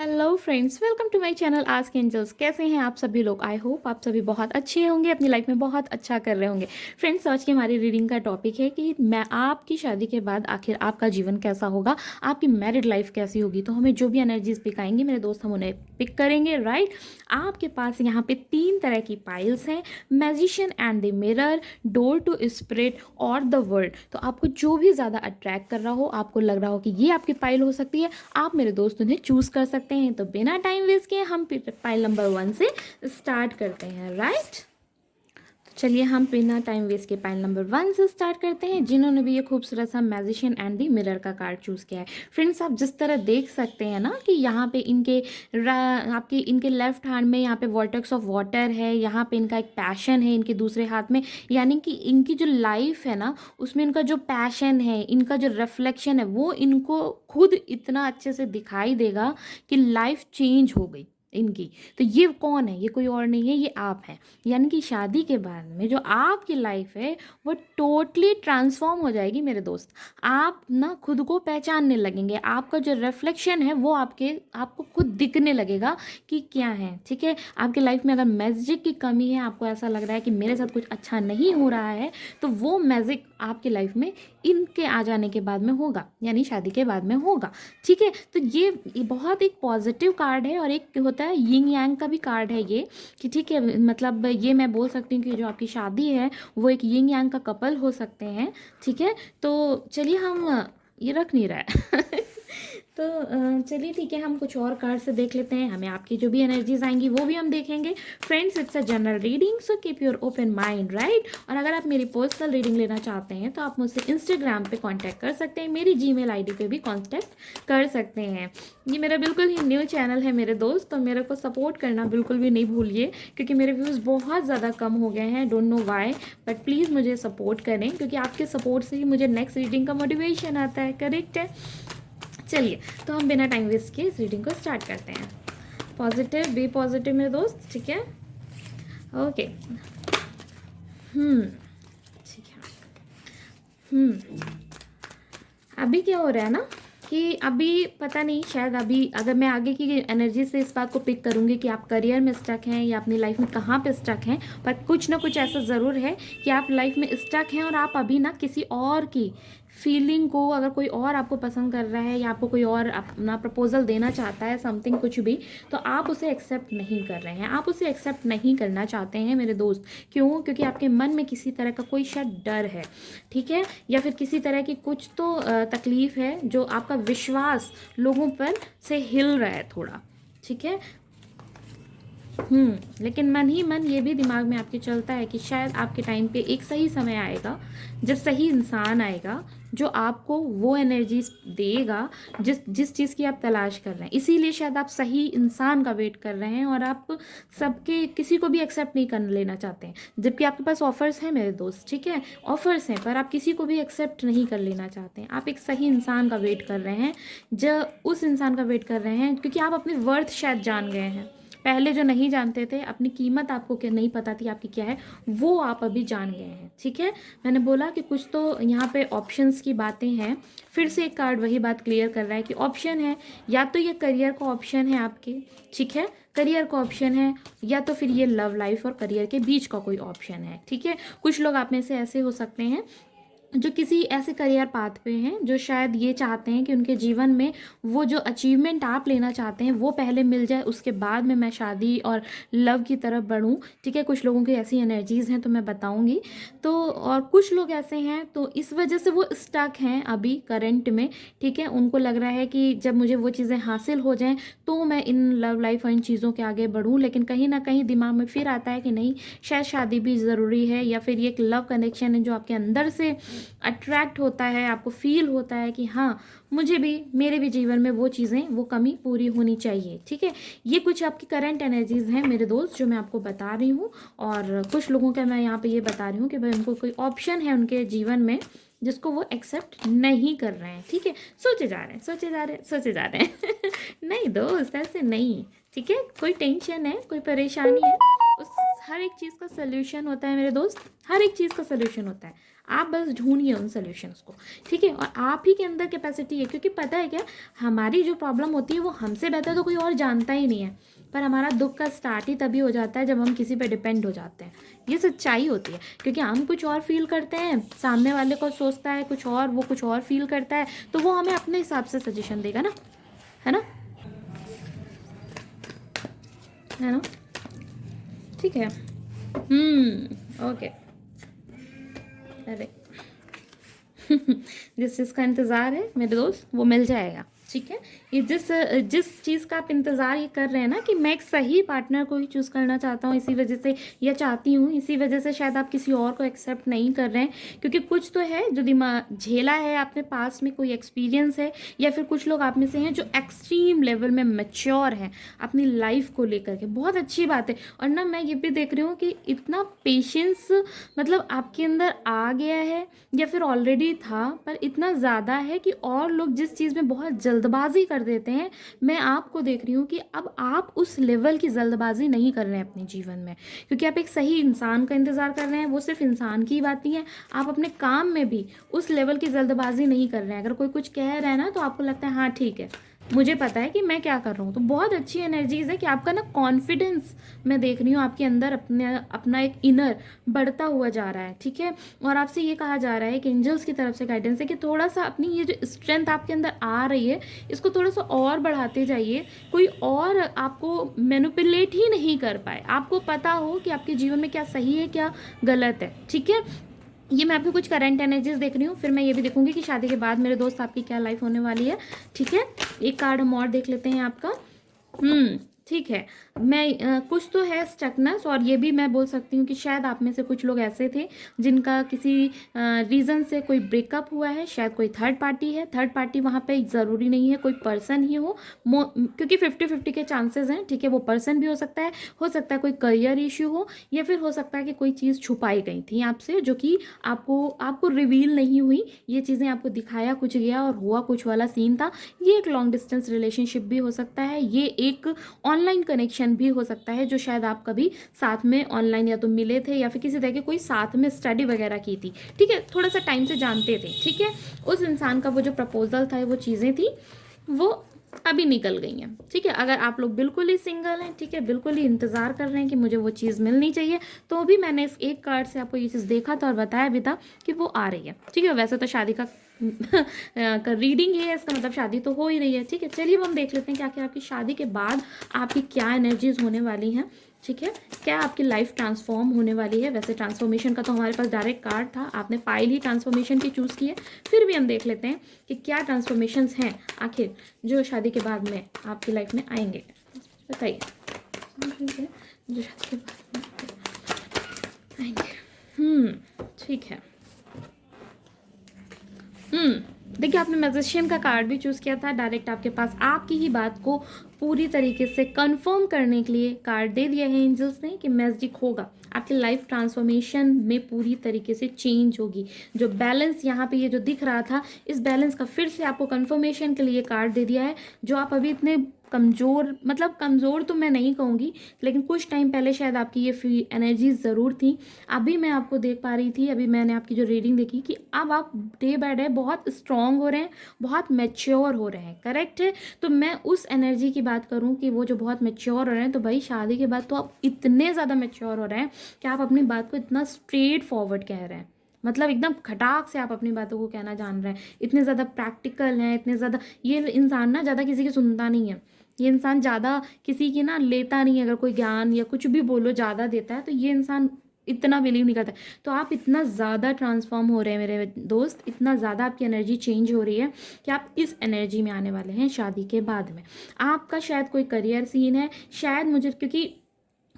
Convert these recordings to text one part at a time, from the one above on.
Hello friends, welcome to my channel ask angels. कैसे हैं आप सभी लोग? आई होप आप सभी बहुत अच्छे होंगे, अपनी लाइफ में बहुत अच्छा कर रहे होंगे। फ्रेंड्स, आज की हमारी रीडिंग का टॉपिक है कि मैं आपकी शादी के बाद आखिर आपका जीवन कैसा होगा, आपकी मैरिड लाइफ कैसी होगी। तो हमें जो भी एनर्जीज पिक आएंगी मेरे दोस्त, हम उन्हें पिक करेंगे, राइट। आपके पास यहाँ पे 3 तरह की पाइल्स हैं, magician and the mirror, door to spirit और द वर्ल्ड। तो आपको जो भी ज़्यादा अट्रैक्ट कर रहा हो, आपको लग रहा हो कि ये आपकी पाइल हो सकती है, आप मेरे दोस्त उन्हें चूज़ कर सकते हैं। तो बिना टाइम वेस्ट किए हम पाइल नंबर 1 से स्टार्ट करते हैं, राइट। चलिए हम बिना टाइम वेस्ट के पाइल नंबर 1 से स्टार्ट करते हैं, जिन्होंने भी ये खूबसूरत सा मैजिशियन एंड दी मिरर का कार्ड चूज़ किया है। फ्रेंड्स, आप जिस तरह देख सकते हैं ना कि यहाँ पे आपके इनके लेफ्ट हैंड में यहाँ पे वर्टेक्स ऑफ वाटर है, यहाँ पे इनका एक पैशन है इनके दूसरे हाथ में, यानी कि इनकी जो लाइफ है ना उसमें इनका जो पैशन है, इनका जो रिफ्लेक्शन है, वो इनको खुद इतना अच्छे से दिखाई देगा कि लाइफ चेंज हो गई इनकी। तो ये कौन है? ये कोई और नहीं है, ये आप हैं। यानी कि शादी के बाद में जो आपकी लाइफ है वो टोटली ट्रांसफॉर्म हो जाएगी मेरे दोस्त। आप ना खुद को पहचानने लगेंगे, आपका जो रिफ्लेक्शन है वो आपको खुद दिखने लगेगा कि क्या है, ठीक है। आपकी लाइफ में अगर मैजिक की कमी है, आपको ऐसा लग रहा है कि मेरे साथ कुछ अच्छा नहीं हो रहा है, तो वो मैजिक आपकी लाइफ में इनके आ जाने के बाद में होगा, यानी शादी के बाद में होगा, ठीक है। तो ये बहुत एक पॉजिटिव कार्ड है, और एक होता है यिंग यांग का भी कार्ड है ये, कि ठीक है, मतलब ये मैं बोल सकती हूँ कि जो आपकी शादी है वो एक यिंग यांग का कपल हो सकते हैं, ठीक है। तो चलिए हम ये रख नहीं रहा है तो चलिए ठीक है, हम कुछ और कार्ड से देख लेते हैं, हमें आपकी जो भी एनर्जीज आएंगी वो भी हम देखेंगे। Friends, it's a general reading, so keep your open mind, right. और अगर आप मेरी पर्सनल रीडिंग लेना चाहते हैं तो आप मुझसे इंस्टाग्राम पे कांटेक्ट कर सकते हैं, मेरी जीमेल आईडी पे भी कांटेक्ट कर सकते हैं। ये मेरा बिल्कुल ही न्यू चैनल है मेरे दोस्त, तो मेरे को सपोर्ट करना बिल्कुल भी नहीं भूलिए, क्योंकि मेरे व्यूज़ बहुत ज़्यादा कम हो गए हैं, don't know why, but please मुझे सपोर्ट करें, क्योंकि आपके सपोर्ट से ही मुझे नेक्स्ट रीडिंग का मोटिवेशन आता है, करेक्ट है। चलिए, तो हम बिना टाइम वेस्ट किए इस रीडिंग को स्टार्ट करते हैं। पॉजिटिव, बी पॉजिटिव मेरे दोस्त, ठीक है। ओके, ठीक है। अभी क्या हो रहा है ना कि अभी पता नहीं, शायद अभी अगर मैं आगे की एनर्जी से इस बात को पिक करूँगी कि आप करियर में स्टक हैं या अपनी लाइफ में कहाँ पे स्टक हैं, पर कुछ ना कुछ ऐसा ज़रूर है कि आप लाइफ में स्टक हैं और आप अभी ना किसी और की फीलिंग को, अगर कोई और आपको पसंद कर रहा है या आपको कोई और अपना प्रपोजल देना चाहता है, समथिंग कुछ भी, तो आप उसे एक्सेप्ट नहीं कर रहे हैं, आप उसे एक्सेप्ट नहीं करना चाहते हैं मेरे दोस्त। क्यों? क्योंकि आपके मन में किसी तरह का कोई शायद डर है, ठीक है, या फिर किसी तरह की कुछ तो तकलीफ है, जो आपका विश्वास लोगों पर से हिल रहा है थोड़ा, ठीक है। लेकिन मन ही मन ये भी दिमाग में आपके चलता है कि शायद आपके टाइम पे एक सही समय आएगा, जब सही इंसान आएगा जो आपको वो एनर्जी देगा जिस जिस चीज़ की आप तलाश कर रहे हैं। इसीलिए शायद आप सही इंसान का वेट कर रहे हैं और आप सबके किसी को भी एक्सेप्ट नहीं कर लेना चाहते हैं, जबकि आपके पास ऑफर्स हैं मेरे दोस्त, ठीक है, ऑफर्स हैं, पर आप किसी को भी एक्सेप्ट नहीं कर लेना चाहते हैं। आप एक सही इंसान का वेट कर रहे हैं, जो उस इंसान का वेट कर रहे हैं, क्योंकि आप अपनी वर्थ शायद जान गए हैं। पहले जो नहीं जानते थे, अपनी कीमत आपको क्या नहीं पता थी आपकी क्या है, वो आप अभी जान गए हैं, ठीक है। मैंने बोला कि कुछ तो यहाँ पे ऑप्शंस की बातें हैं, फिर से एक कार्ड वही बात क्लियर कर रहा है कि ऑप्शन है, या तो ये करियर का ऑप्शन है आपके, ठीक है, करियर का ऑप्शन है, या तो फिर ये लव लाइफ और करियर के बीच का कोई ऑप्शन है, ठीक है। कुछ लोग आप में से ऐसे हो सकते हैं जो किसी ऐसे करियर पाथ पे हैं, जो शायद ये चाहते हैं कि उनके जीवन में वो जो अचीवमेंट आप लेना चाहते हैं वो पहले मिल जाए, उसके बाद में मैं शादी और लव की तरफ बढ़ूं, ठीक है। कुछ लोगों की ऐसी एनर्जीज़ हैं तो मैं बताऊंगी। तो और कुछ लोग ऐसे हैं तो इस वजह से वो स्टक हैं अभी करंट में, ठीक है। उनको लग रहा है कि जब मुझे वो चीज़ें हासिल हो जाएं तो मैं इन लव लाइफ और इन चीज़ों के आगे बढ़ूँ, लेकिन कहीं ना कहीं दिमाग में फिर आता है कि नहीं, शायद शादी भी ज़रूरी है, या फिर ये एक लव कनेक्शन है जो आपके अंदर से अट्रैक्ट होता है, आपको फील होता है कि हाँ, मुझे भी, मेरे भी जीवन में वो चीज़ें, वो कमी पूरी होनी चाहिए, ठीक है। ये कुछ आपकी करंट एनर्जीज हैं मेरे दोस्त जो मैं आपको बता रही हूँ, और कुछ लोगों का मैं यहाँ पे ये बता रही हूँ कि भाई उनको कोई ऑप्शन है उनके जीवन में जिसको वो एक्सेप्ट नहीं कर रहे हैं, ठीक है। सोचे जा रहे हैं, सोचे जा रहे हैं, सोचे जा रहे हैं नहीं दोस्त, ऐसे नहीं, ठीक है। कोई टेंशन है, कोई परेशानी है, उस हर एक चीज़ का सल्यूशन होता है मेरे दोस्त, हर एक चीज़ का सल्यूशन होता है। आप बस ढूंढिए उन सोल्यूशंस को, ठीक है। और आप ही के अंदर कैपेसिटी है, क्योंकि पता है क्या, हमारी जो प्रॉब्लम होती है वो हमसे बेहतर तो कोई और जानता ही नहीं है, पर हमारा दुख का स्टार्ट ही तभी हो जाता है जब हम किसी पे डिपेंड हो जाते हैं। ये सच्चाई होती है, क्योंकि हम कुछ और फील करते हैं, सामने वाले को सोचता है कुछ और, वो कुछ और फील करता है, तो वो हमें अपने हिसाब से सजेशन देगा ना, है ना, है ना, ठीक है। ओके। अरे जिस चीज़ का इंतज़ार है मेरे दोस्त वो मिल जाएगा, ठीक है। ये जिस चीज़ का आप इंतज़ार ये कर रहे हैं ना, कि मैं एक सही पार्टनर को ही चूज़ करना चाहता हूँ, इसी वजह से या चाहती हूँ, इसी वजह से शायद आप किसी और को एक्सेप्ट नहीं कर रहे हैं, क्योंकि कुछ तो है जो दिमाग झेला है आपने, पास में कोई एक्सपीरियंस है, या फिर कुछ लोग आप में से हैं जो एक्सट्रीम लेवल में मैच्योर हैं अपनी लाइफ को लेकर के। बहुत अच्छी बात है। और ना मैं ये भी देख रही हूँ कि इतना पेशेंस मतलब आपके अंदर आ गया है, या फिर ऑलरेडी था, पर इतना ज़्यादा है कि और लोग जिस चीज़ में बहुत जल्दबाजी कर देते हैं, मैं आपको देख रही हूँ कि अब आप उस लेवल की जल्दबाजी नहीं कर रहे हैं अपने जीवन में, क्योंकि आप एक सही इंसान का इंतज़ार कर रहे हैं। वो सिर्फ इंसान की बात नहीं है, आप अपने काम में भी उस लेवल की जल्दबाजी नहीं कर रहे हैं। अगर कोई कुछ कह रहा है ना, तो आपको लगता है हाँ ठीक है, मुझे पता है कि मैं क्या कर रहा हूँ। तो बहुत अच्छी एनर्जीज है कि आपका ना कॉन्फिडेंस मैं देख रही हूँ आपके अंदर अपना एक इनर बढ़ता हुआ जा रहा है, ठीक है। और आपसे ये कहा जा रहा है कि एंजल्स की तरफ से गाइडेंस है कि थोड़ा सा अपनी ये जो स्ट्रेंथ आपके अंदर आ रही है, इसको थोड़ा सा और बढ़ाते जाइए। कोई और आपको मैनिपुलेट ही नहीं कर पाए, आपको पता हो कि आपके जीवन में क्या सही है क्या गलत है, ठीक है। ये मैं आपको कुछ करंट एनर्जीज देख रही हूँ, फिर मैं ये भी देखूंगी कि शादी के बाद मेरे दोस्त आपकी क्या लाइफ होने वाली है, ठीक है। एक कार्ड हम और देख लेते हैं आपका। ठीक है। मैं कुछ तो है स्टकनेस, और ये भी मैं बोल सकती हूँ कि शायद आप में से कुछ लोग ऐसे थे जिनका किसी रीज़न से कोई ब्रेकअप हुआ है, शायद कोई थर्ड पार्टी है। थर्ड पार्टी वहाँ पे ज़रूरी नहीं है कोई पर्सन ही हो, क्योंकि 50-50 के चांसेस हैं, ठीक है। वो पर्सन भी हो सकता है कोई करियर इशू हो, या फिर हो सकता है कि कोई चीज़ छुपाई गई थी आपसे जो कि आपको रिवील नहीं हुई, ये चीज़ें आपको दिखाया कुछ गया और हुआ कुछ वाला सीन था। ये एक लॉन्ग डिस्टेंस रिलेशनशिप भी हो सकता है, ये एक ऑनलाइन कनेक्शन भी हो सकता है, जो शायद आप कभी साथ में ऑनलाइन या तो मिले थे, या फिर किसी तरह के कोई साथ में स्टडी वगैरह की थी, ठीक है, थोड़ा सा टाइम से जानते थे, ठीक है। उस इंसान का वो जो प्रपोजल था, वो चीज़ें थी, वो अभी निकल गई हैं, ठीक है। अगर आप लोग बिल्कुल ही सिंगल हैं, ठीक है, बिल्कुल ही इंतज़ार कर रहे हैं कि मुझे वो चीज़ मिलनी चाहिए, तो भी मैंने इस एक कार्ड से आपको ये चीज़ देखा था और बताया भी था कि वो आ रही है, ठीक है। वैसे तो शादी का रीडिंग है, इसका मतलब शादी तो हो ही रही है, ठीक है। चलिए अब हम देख लेते हैं कि आखिर आपकी शादी के बाद आपकी क्या एनर्जीज होने वाली हैं, ठीक है। क्या आपकी लाइफ ट्रांसफॉर्म होने वाली है। वैसे ट्रांसफॉर्मेशन का तो हमारे पास डायरेक्ट कार्ड था, आपने पाइल ही ट्रांसफॉर्मेशन की चूज़ की है, फिर भी हम देख लेते हैं कि क्या ट्रांसफॉर्मेशंस हैं आखिर जो शादी के बाद में आपकी लाइफ में आएंगे, बताइए। जो शादी के बाद में आएंगे, ठीक है। देखिए, आपने मैजिशियन का कार्ड भी चूज़ किया था, डायरेक्ट आपके पास आपकी ही बात को पूरी तरीके से कंफर्म करने के लिए कार्ड दे दिया है एंजल्स ने कि मैजिक होगा, आपकी लाइफ ट्रांसफॉर्मेशन में पूरी तरीके से चेंज होगी। जो बैलेंस यहाँ पे ये जो दिख रहा था, इस बैलेंस का फिर से आपको कंफर्मेशन के लिए कार्ड दे दिया है। जो आप अभी इतने कमज़ोर, मतलब कमज़ोर तो मैं नहीं कहूँगी, लेकिन कुछ टाइम पहले शायद आपकी ये एनर्जी ज़रूर थी। अभी मैं आपको देख पा रही थी, अभी मैंने आपकी जो रीडिंग देखी कि अब आप डे बाय डे बहुत स्ट्रॉन्ग हो रहे हैं, बहुत मैच्योर हो रहे हैं, करेक्ट है। तो मैं उस एनर्जी की बात करूँ कि वो जो बहुत मैच्योर हो रहे हैं, तो भाई शादी के बाद तो आप इतने ज़्यादा मैच्योर हो रहे हैं कि आप अपनी बात को इतना स्ट्रेट फॉरवर्ड कह रहे हैं, मतलब एकदम खटाक से आप अपनी बातों को कहना जान रहे हैं, इतने ज़्यादा प्रैक्टिकल हैं, इतने ज़्यादा। ये इंसान ना ज़्यादा किसी की सुनता नहीं है, ये इंसान ज़्यादा किसी की ना लेता नहीं है। अगर कोई ज्ञान या कुछ भी बोलो ज़्यादा देता है, तो ये इंसान इतना बिलीव नहीं करता। तो आप इतना ज़्यादा ट्रांसफॉर्म हो रहे हैं मेरे दोस्त, इतना ज़्यादा आपकी एनर्जी चेंज हो रही है कि आप इस एनर्जी में आने वाले हैं शादी के बाद में। आपका शायद कोई करियर सीन है, शायद मुझे, क्योंकि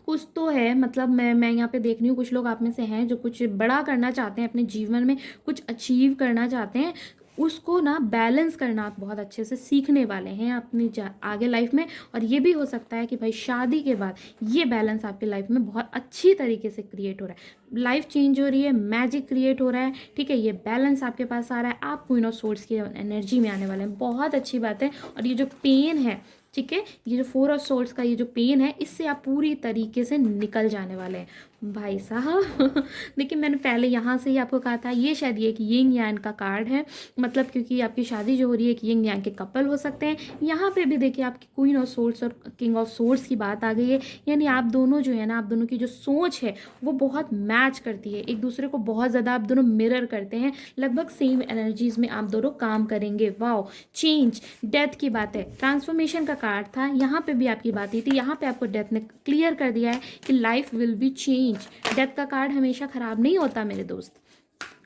कुछ तो है, मतलब मैं यहाँ पे देख रही हूँ कुछ लोग आप में से हैं जो कुछ बड़ा करना चाहते हैं अपने जीवन में, कुछ अचीव करना चाहते हैं, उसको ना बैलेंस करना आप बहुत अच्छे से सीखने वाले हैं अपनी आगे लाइफ में। और ये भी हो सकता है कि भाई शादी के बाद ये बैलेंस आपकी लाइफ में बहुत अच्छी तरीके से क्रिएट हो रहा है, लाइफ चेंज हो रही है, मैजिक क्रिएट हो रहा है, ठीक है। ये बैलेंस आपके पास आ रहा है, आप क्वीन ऑफ सोर्ड्स की एनर्जी में आने वाले हैं, बहुत अच्छी बात है। और ये जो पेन है, ठीक है, ये जो 4 ऑफ सोर्ड्स का ये जो पेन है, इससे आप पूरी तरीके से निकल जाने वाले हैं, भाई साहब देखिए, मैंने पहले यहाँ से ही आपको कहा था, ये शायद ये कि यिंग यांग का कार्ड है, मतलब क्योंकि आपकी शादी जो हो रही है कि यिंग यांग के कपल हो सकते हैं। यहाँ पे भी देखिए आपकी क्वीन ऑफ सोर्ड्स और किंग ऑफ सोर्ड्स की बात आ गई है, यानी आप दोनों जो है ना, आप दोनों की जो सोच है वो बहुत मैच करती है, एक दूसरे को बहुत ज़्यादा आप दोनों मिरर करते हैं, लगभग सेम एनर्जीज में आप दोनों काम करेंगे। वाओ, चेंज, डेथ की बात है, ट्रांसफॉर्मेशन का कार्ड था, यहाँ पे भी आपकी बात ही थी, यहाँ पे आपको डेथ ने क्लियर कर दिया है कि life will be change. Death का कार्ड हमेशा खराब नहीं होता मेरे दोस्त,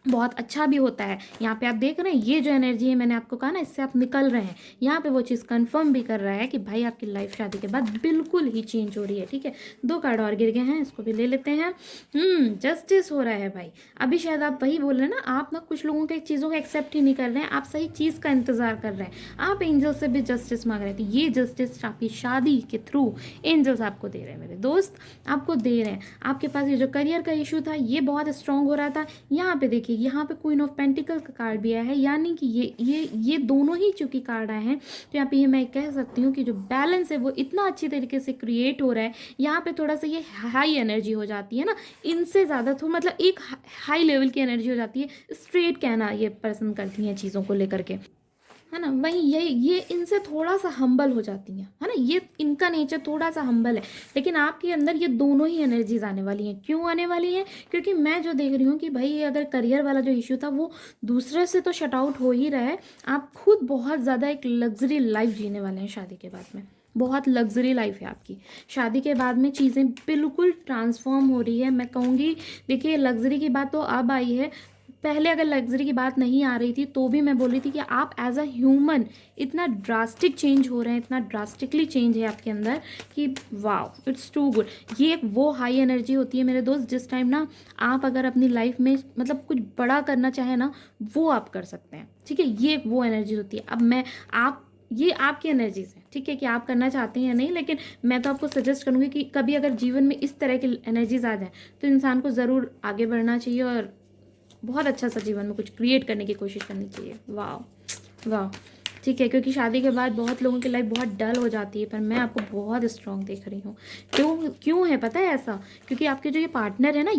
बहुत अच्छा भी होता है। यहाँ पे आप देख रहे हैं ये जो एनर्जी है, मैंने आपको कहा ना, इससे आप निकल रहे हैं, यहाँ पे वो चीज़ कंफर्म भी कर रहा है कि भाई आपकी लाइफ शादी के बाद बिल्कुल ही चेंज हो रही है। ठीक है, 2 कार्ड और गिर गए हैं, इसको भी ले लेते हैं। जस्टिस हो रहा है भाई। अभी शायद आप वही बोल रहे हैं ना, आप ना कुछ लोगों के चीज़ों को एक्सेप्ट ही नहीं कर रहे हैं, आप सही चीज़ का इंतजार कर रहे हैं, आप एंजल से भी जस्टिस मांग रहे थे। ये जस्टिस आपकी शादी के थ्रू एंजल्स आपको दे रहे हैं मेरे दोस्त, आपको दे रहे हैं। आपके पास ये जो करियर का इशू था ये बहुत स्ट्रांग हो रहा था, यहाँ पे देखिए यहाँ पे क्वीन ऑफ पेंटिकल का कार्ड भी आया है, यानी कि ये दोनों ही चूंकि कार्ड आए हैं, तो यहाँ पे ये मैं कह सकती हूँ कि जो बैलेंस है वो इतना अच्छी तरीके से क्रिएट हो रहा है। यहाँ पे थोड़ा सा ये हाई एनर्जी हो जाती है ना, इनसे ज़्यादा तो मतलब एक हाई लेवल की एनर्जी हो जाती है, स्ट्रेट कहना ये पसंद करती हैं चीज़ों को लेकर के, है ना। वहीं ये इनसे थोड़ा सा हम्बल हो जाती हैं, है ना, ये इनका नेचर थोड़ा सा हम्बल है, लेकिन आपके अंदर ये दोनों ही एनर्जीज आने वाली हैं। क्यों आने वाली हैं? क्योंकि मैं जो देख रही हूँ कि भाई अगर करियर वाला जो इशू था वो दूसरे से तो शट आउट हो ही रहा है, आप खुद बहुत ज़्यादा एक लग्जरी लाइफ जीने वाले हैं शादी के बाद में, बहुत लग्जरी लाइफ है आपकी। शादी के बाद में चीज़ें बिल्कुल ट्रांसफॉर्म हो रही है, मैं कहूँगी। देखिए लग्जरी की बात तो अब आई है, पहले अगर लग्जरी की बात नहीं आ रही थी तो भी मैं बोल रही थी कि आप एज अ ह्यूमन इतना ड्रास्टिक चेंज हो रहे हैं, इतना ड्रास्टिकली चेंज है आपके अंदर कि वाओ, इट्स टू गुड। ये एक वो हाई एनर्जी होती है मेरे दोस्त, जिस टाइम ना आप अगर अपनी लाइफ में मतलब कुछ बड़ा करना चाहें ना, वो आप कर सकते हैं। ठीक है, ये एक वो एनर्जी होती है। अब मैं आप ये आपकी एनर्जीज है, ठीक है, कि आप करना चाहते हैं या नहीं, लेकिन मैं तो आपको सजेस्ट करूँगी कि कभी अगर जीवन में इस तरह की एनर्जीज आ जाए तो इंसान को ज़रूर आगे बढ़ना चाहिए और बहुत अच्छा सा जीवन में कुछ क्रिएट करने की कोशिश करनी चाहिए। वाह वाह, ठीक है, क्योंकि शादी के बाद बहुत लोगों की लाइफ बहुत डल हो जाती है, पर मैं आपको बहुत स्ट्रांग देख रही हूँ। क्यों है पता है ऐसा? क्योंकि आपके जो ये पार्टनर है ना,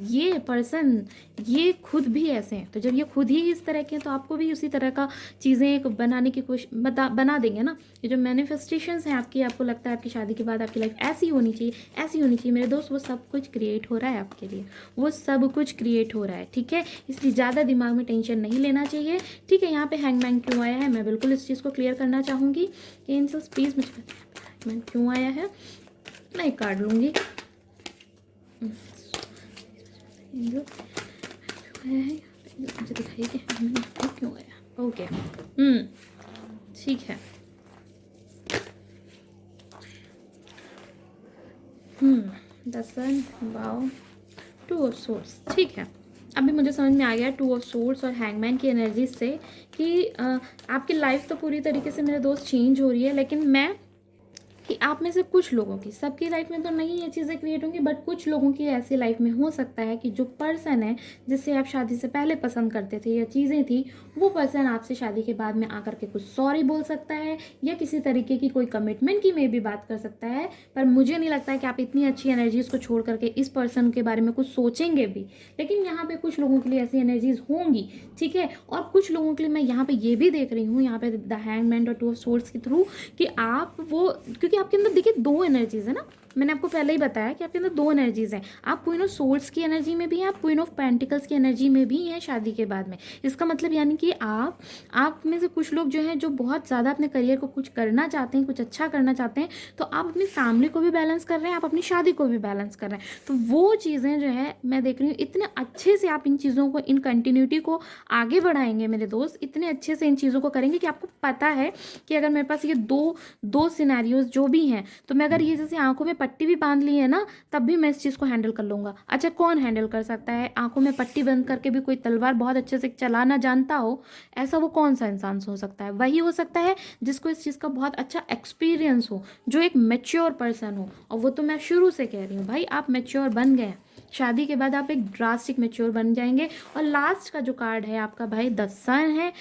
ये पर्सन ये खुद भी ऐसे हैं, तो जब ये खुद ही इस तरह के हैं तो आपको भी उसी तरह का चीज़ें एक बनाने की कोशिश बना देंगे ना। ये जो मैनिफेस्टेशंस हैं आपकी, आपको लगता है आपकी शादी के बाद आपकी लाइफ ऐसी होनी चाहिए, ऐसी होनी चाहिए, मेरे दोस्त वो सब कुछ क्रिएट हो रहा है आपके लिए, वो सब कुछ क्रिएट हो रहा है। ठीक है, इसलिए ज़्यादा दिमाग में टेंशन नहीं लेना चाहिए। ठीक है, यहाँ पे हैंगमैन क्यों आया है, मैं बिल्कुल इस चीज़ को क्लियर करना चाहूँगी कि एंजल्स प्लीज़ मुझे हैंगमैन क्यों आया है। मैं एक कार्ड लूँगी। मुझे दिखाइए कि हैंगमैन क्यों आया। ओके, ठीक है। The sun, wow, 2 of swords. ठीक है, अभी मुझे समझ में आ गया 2 ऑफ सोर्ड्स और हैंगमैन की एनर्जी से कि आपकी लाइफ तो पूरी तरीके से मेरे दोस्त चेंज हो रही है, लेकिन मैं कि आप में से कुछ लोगों की, सबकी लाइफ में तो नहीं ये चीज़ें क्रिएट होंगी, बट कुछ लोगों की ऐसी लाइफ में हो सकता है कि जो पर्सन है जिससे आप शादी से पहले पसंद करते थे या चीज़ें थी, वो पर्सन आपसे शादी के बाद में आकर के कुछ सॉरी बोल सकता है या किसी तरीके की कोई कमिटमेंट की में भी बात कर सकता है। पर मुझे नहीं लगता है कि आप इतनी अच्छी एनर्जीज़ को छोड़ करके इस पर्सन के बारे में कुछ सोचेंगे भी, लेकिन यहाँ पर कुछ लोगों के लिए ऐसी एनर्जीज होंगी। ठीक है, और कुछ लोगों के लिए मैं यहाँ पर ये भी देख रही हूँ, यहाँ पे द हैंगमैन और 2 ऑफ सोर्ड्स के थ्रू, कि आप वो, क्योंकि आपके अंदर देखिए 2 एनर्जीज है ना, मैंने आपको पहले ही बताया कि आपके अंदर 2 एनर्जीज हैं। आप क्वीन ऑफ सोर्ड्स की एनर्जी में भी हैं, आप क्वीन ऑफ पेंटिकल्स की एनर्जी में भी हैं शादी के बाद में। इसका मतलब यानी कि आप में से कुछ लोग जो हैं, जो बहुत ज़्यादा अपने करियर को कुछ करना चाहते हैं, कुछ अच्छा करना चाहते हैं, तो आप अपनी फैमिली को भी बैलेंस कर रहे हैं, आप अपनी शादी को भी बैलेंस कर रहे हैं। तो वो चीज़ें जो है मैं देख रही हूँ, इतने अच्छे से आप इन चीज़ों को, इन कंटिन्यूटी को आगे बढ़ाएंगे मेरे दोस्त, इतने अच्छे से इन चीज़ों को करेंगे कि आपको पता है कि अगर मेरे पास ये दो सिनेरियोज जो भी हैं, तो मैं अगर ये जैसे आंखों में पट्टी भी बांध ली है ना, तब भी मैं इस चीज़ को हैंडल कर लूँगा। अच्छा, कौन हैंडल कर सकता है? आंखों में पट्टी बंद करके भी कोई तलवार बहुत अच्छे से चलाना जानता हो, ऐसा वो कौन सा इंसान हो सकता है? वही हो सकता है जिसको इस चीज़ का बहुत अच्छा एक्सपीरियंस हो, जो एक मैच्योर पर्सन हो। और वो तो मैं शुरू से कह रही हूँ भाई, आप मैच्योर बन गए हैं, शादी के बाद आप एक ड्रास्टिक मैच्योर बन जाएंगे। और लास्ट का जो कार्ड है आपका भाई द सन है,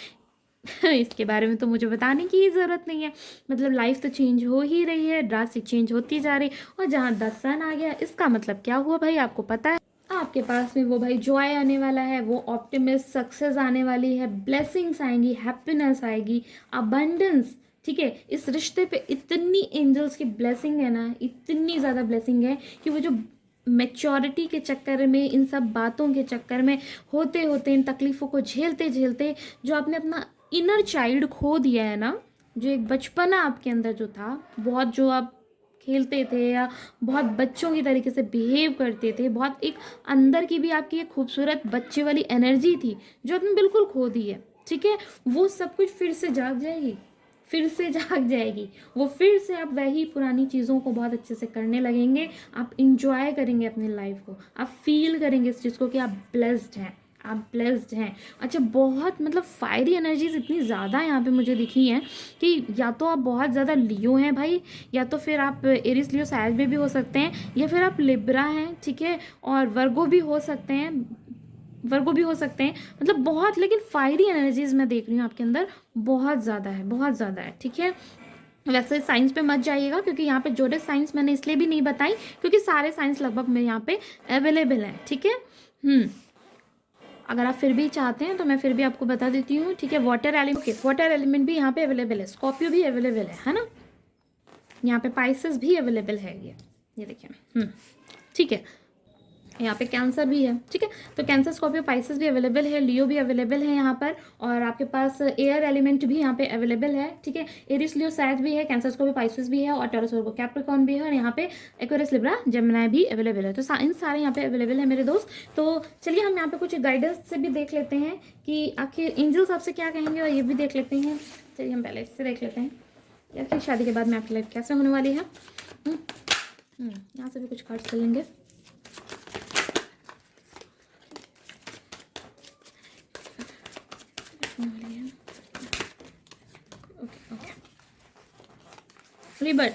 इसके बारे में तो मुझे बताने की ही ज़रूरत नहीं है। मतलब लाइफ तो चेंज हो ही रही है, ड्रास्टिक चेंज होती जा रही। और जहाँ 10 सन आ गया, इसका मतलब क्या हुआ भाई, आपको पता है। आपके पास में वो भाई जॉय आने वाला है, वो ऑप्टिमिस्ट सक्सेस आने वाली है, ब्लेसिंग्स आएंगी, हैप्पीनेस आएगी, अबंडेंस। ठीक है, इस रिश्ते पे इतनी एंजल्स की ब्लेसिंग है ना, इतनी ज़्यादा ब्लेसिंग है कि वो जो मैच्योरिटी के चक्कर में, इन सब बातों के चक्कर में, होते होते, इन तकलीफ़ों को झेलते झेलते, जो आपने अपना इनर चाइल्ड खो दिया है ना, जो एक बचपना आपके अंदर जो था, बहुत जो आप खेलते थे या बहुत बच्चों की तरीके से बिहेव करते थे, बहुत एक अंदर की भी आपकी एक खूबसूरत बच्चे वाली एनर्जी थी जो आपने बिल्कुल खो दी है। ठीक है, वो सब कुछ फिर से जाग जाएगी, फिर से जाग जाएगी। वो फिर से आप वही पुरानी चीज़ों को बहुत अच्छे से करने लगेंगे। आप इंजॉय करेंगे अपनी लाइफ को, आप फील करेंगे इस चीज़ को कि आप ब्लेस्ड हैं, आप ब्लेस्ड हैं। अच्छा, बहुत मतलब फायरी एनर्जीज इतनी ज़्यादा यहाँ पे मुझे दिखी हैं कि या तो आप बहुत ज़्यादा लियो हैं भाई, या तो फिर आप एरिस लियो सैज में भी हो सकते हैं, या फिर आप लिब्रा हैं। ठीक है, और वर्गो भी हो सकते हैं, वर्गो भी हो सकते हैं। मतलब बहुत, लेकिन फायरी एनर्जीज मैं देख रही हूँ आपके अंदर, बहुत ज़्यादा है, बहुत ज़्यादा है। ठीक है, वैसे साइंस पे मत जाइएगा, क्योंकि यहाँ पे जोड़े साइंस मैंने इसलिए भी नहीं बताई क्योंकि सारे साइंस लगभग मेरे यहाँ पे अवेलेबल हैं। ठीक है, अगर आप फिर भी चाहते हैं तो मैं फिर भी आपको बता देती हूँ। ठीक है, water element, okay, water element भी यहाँ पे अवेलेबल है, स्कॉर्पियो भी अवेलेबल है ना। यहाँ पे पाइसेस भी अवेलेबल है, ये देखिए। ठीक है, यहाँ पे कैंसर भी है। ठीक है, तो कैंसर, स्कॉर्पियो, पाइसेस भी अवेलेबल है, लियो भी अवेलेबल है यहाँ पर। और आपके पास एयर एलिमेंट भी यहाँ पे अवेलेबल है। ठीक है, एरिस, लियो, सैज भी है, कैंसर, स्कॉर्पियो, पाइसेस भी है, और टॉरस, वर्गो, कैप्रिकॉर्न भी है, और यहाँ पे एक्वेरियस, लिब्रा, जेमिनी भी अवेलेबल है। तो इन सारे यहाँ पे अवेलेबल है मेरे दोस्त। तो चलिए हम यहाँ पे कुछ गाइडेंस से भी देख लेते हैं कि आखिर एंजल्स आपसे क्या कहेंगे, और ये भी देख लेते हैं। चलिए हम पहले इससे देख लेते हैं, या फिर शादी के बाद में आपकी लाइफ कैसे होने वाली है। यहाँ से भी कुछ कार्ड्स कर लेंगे। बट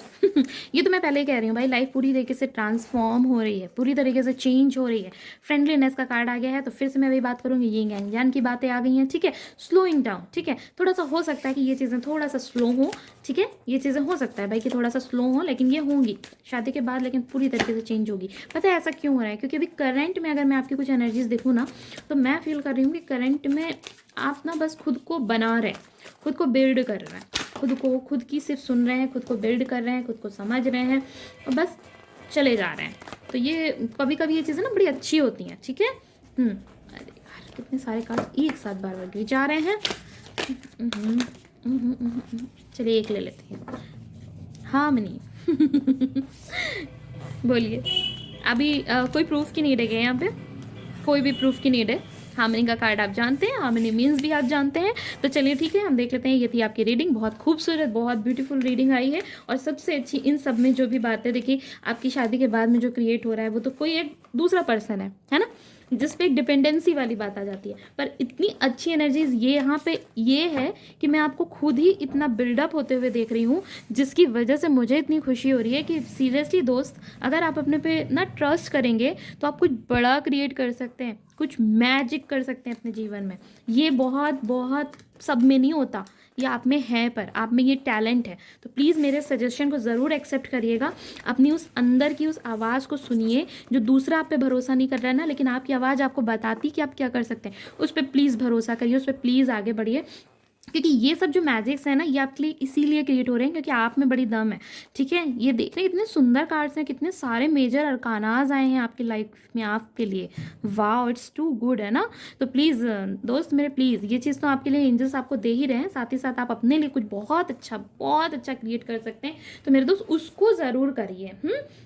ये तो मैं पहले ही कह रही हूँ भाई, लाइफ पूरी तरीके से ट्रांसफॉर्म हो रही है, पूरी तरीके से चेंज हो रही है। फ्रेंडलीनेस का कार्ड आ गया है, तो फिर से मैं वही बात करूँगी, यिंग एंड यांग की बातें आ गई हैं। ठीक है, स्लोइंग डाउन। ठीक है, थोड़ा सा हो सकता है कि ये चीज़ें थोड़ा सा स्लो हो। ठीक है, ये चीज़ें हो सकता है भाई कि थोड़ा सा स्लो हो, लेकिन ये होंगी शादी के बाद, लेकिन पूरी तरीके से चेंज होगी। पता है ऐसा क्यों हो रहा है, क्योंकि अभी करंट में अगर मैं आपकी कुछ एनर्जीज देखूँ ना, तो मैं फील कर रही हूँ कि करंट में आप ना बस खुद को बना रहे हैं, खुद को बिल्ड कर रहे हैं, खुद की सिर्फ सुन रहे हैं, खुद को बिल्ड कर रहे हैं, खुद को समझ रहे हैं, और बस चले जा रहे हैं। तो ये कभी कभी ये चीज़ें ना बड़ी अच्छी होती हैं। ठीक है, अरे यार कितने सारे कार्ड एक साथ बार बार जा रहे हैं। चलिए एक ले लेते हैं, हार्मनी। बोलिए, अभी कोई प्रूफ की नीड है यहाँ पे, कोई भी प्रूफ की नीड है। हार्मनी का कार्ड आप जानते हैं, हार्मनी मीन्स भी आप जानते हैं। तो चलिए ठीक है, हम देख लेते हैं। ये थी आपकी रीडिंग, बहुत खूबसूरत, बहुत ब्यूटीफुल रीडिंग आई है। और सबसे अच्छी इन सब में जो भी बातें देखी, आपकी शादी के बाद में जो क्रिएट हो रहा है, वो तो कोई एक दूसरा पर्सन है ना, जिस पे एक डिपेंडेंसी वाली बात आ जाती है। पर इतनी अच्छी एनर्जीज ये यहाँ पे ये है कि मैं आपको खुद ही इतना बिल्डअप होते हुए देख रही हूँ, जिसकी वजह से मुझे इतनी खुशी हो रही है कि सीरियसली दोस्त, अगर आप अपने पे ना ट्रस्ट करेंगे तो आप कुछ बड़ा क्रिएट कर सकते हैं, कुछ मैजिक कर सकते हैं अपने जीवन में। ये बहुत बहुत सब में नहीं होता, ये आप में है, पर आप में ये टैलेंट है। तो प्लीज़ मेरे सजेशन को ज़रूर एक्सेप्ट करिएगा, अपनी उस अंदर की उस आवाज़ को सुनिए, जो दूसरा आप पे भरोसा नहीं कर रहा है ना, लेकिन आपकी आवाज़ आपको बताती कि आप क्या कर सकते हैं, उस पर प्लीज़ भरोसा करिए, उस पर प्लीज़ आगे बढ़िए। क्योंकि ये सब जो मैजिक्स है ना, ये आपके लिए इसीलिए क्रिएट हो रहे हैं क्योंकि आप में बड़ी दम है। ठीक है, ये देख रहे हैं कितने सुंदर कार्ड्स हैं, कितने सारे मेजर अरकानाज आए हैं आपकी लाइफ में आपके लिए। वाह, इट्स टू गुड, है ना। तो प्लीज़ दोस्त मेरे, प्लीज़ ये चीज़ तो आपके लिए एंजल्स आपको दे ही रहे हैं, साथ ही साथ आप अपने लिए कुछ बहुत अच्छा क्रिएट कर सकते हैं। तो मेरे दोस्त उसको ज़रूर करिए।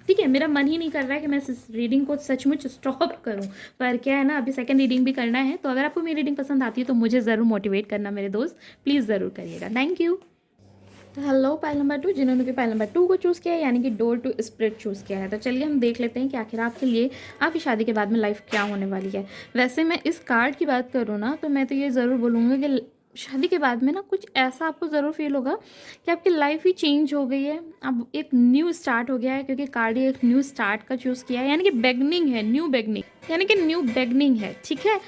ठीक है, मेरा मन ही नहीं कर रहा है कि मैं इस रीडिंग को सचमुच स्टॉप करूँ, पर क्या है ना, अभी सेकेंड रीडिंग भी करना है। तो अगर आपको मेरी रीडिंग पसंद आती है तो मुझे ज़रूर मोटिवेट करना मेरे दोस्त, प्लीज़ ज़रूर करिएगा। Thank you. Hello pile number 2, जिन्होंने भी पाइल नंबर 2 को चूज़ किया है, यानी कि डोर टू स्प्रिट चूज़ किया है। तो चलिए हम देख लेते हैं कि आखिर आपके लिए आपकी शादी के बाद में लाइफ क्या होने वाली है। वैसे मैं इस कार्ड की बात करूँ ना, तो मैं तो ये ज़रूर बोलूँगी कि शादी के बाद में ना कुछ ऐसा आपको ज़रूर फील होगा कि आपकी लाइफ ही चेंज हो गई है, अब एक न्यू स्टार्ट हो गया है, क्योंकि कार्ड ये एक न्यू स्टार्ट का चूज़ किया है, यानी कि बेगनिंग है, न्यू बेगनिंग, यानी कि न्यू बेगनिंग है। ठीक है,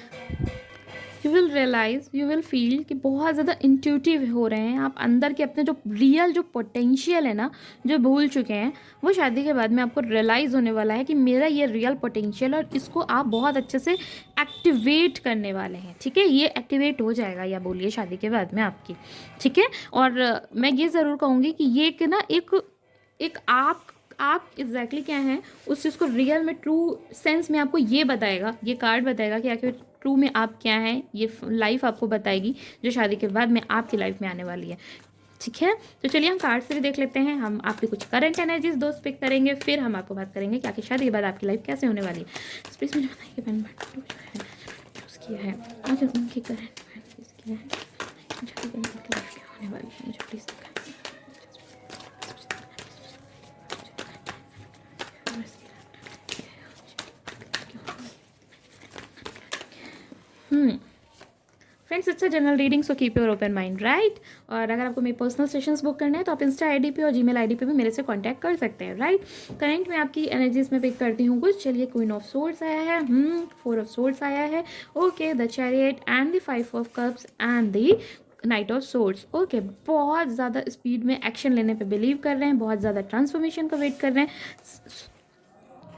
you will realise, you will feel कि बहुत ज़्यादा इंट्यूटिव हो रहे हैं आप, अंदर के अपने जो रियल जो पोटेंशियल है ना, जो भूल चुके हैं, वो शादी के बाद में आपको रियलाइज़ होने वाला है कि मेरा ये रियल पोटेंशियल, और इसको आप बहुत अच्छे से एक्टिवेट करने वाले हैं। ठीक है, ये एक्टिवेट हो जाएगा, या बोलिए शादी के बाद में आपकी। ठीक है, और मैं ये ज़रूर कहूँगी कि ये कि ना एक आप एग्जैक्टली क्या हैं उस चीज़ को रियल में ट्रू सेंस में आपको ये बताएगा, ये कार्ड बताएगा कि आखिर ट्रू में आप क्या हैं। ये लाइफ आपको बताएगी जो शादी के बाद में आपकी लाइफ में आने वाली है। ठीक है, तो चलिए हम कार्ड से भी देख लेते हैं। हम आपकी कुछ करंट एनर्जीज दोस्त पिक करेंगे, फिर हम आपको बात करेंगे कि आखिर शादी के बाद आपकी लाइफ कैसे होने वाली है। प्लीज मुझे बताइए बहन चूज़ किया है, आखिर उनकी करंट एनर्जीज क्या है, शादी के बाद आपकी लाइफ क्या होने वाली है, मुझे प्लीज़ दिखाएं। Friends, it's a general reading, so keep your open mind, right. और अगर आपको मेरे पर्सनल सेशंस बुक करने हैं तो आप इंस्टा आईडी पे और जीमेल आईडी पे भी मेरे से कांटेक्ट कर सकते हैं, राइट। करंट में आपकी एनर्जीज में पिक करती हूँ कुछ। चलिए, क्वीन ऑफ सोर्ड्स आया है, 4 ऑफ सोर्ड्स आया है, okay, the chariot and the 5 of cups and the night of swords. Okay, बहुत ज़्यादा स्पीड में एक्शन लेने पे बिलीव कर रहे हैं, बहुत ज़्यादा ट्रांसफॉर्मेशन का वेट कर रहे हैं।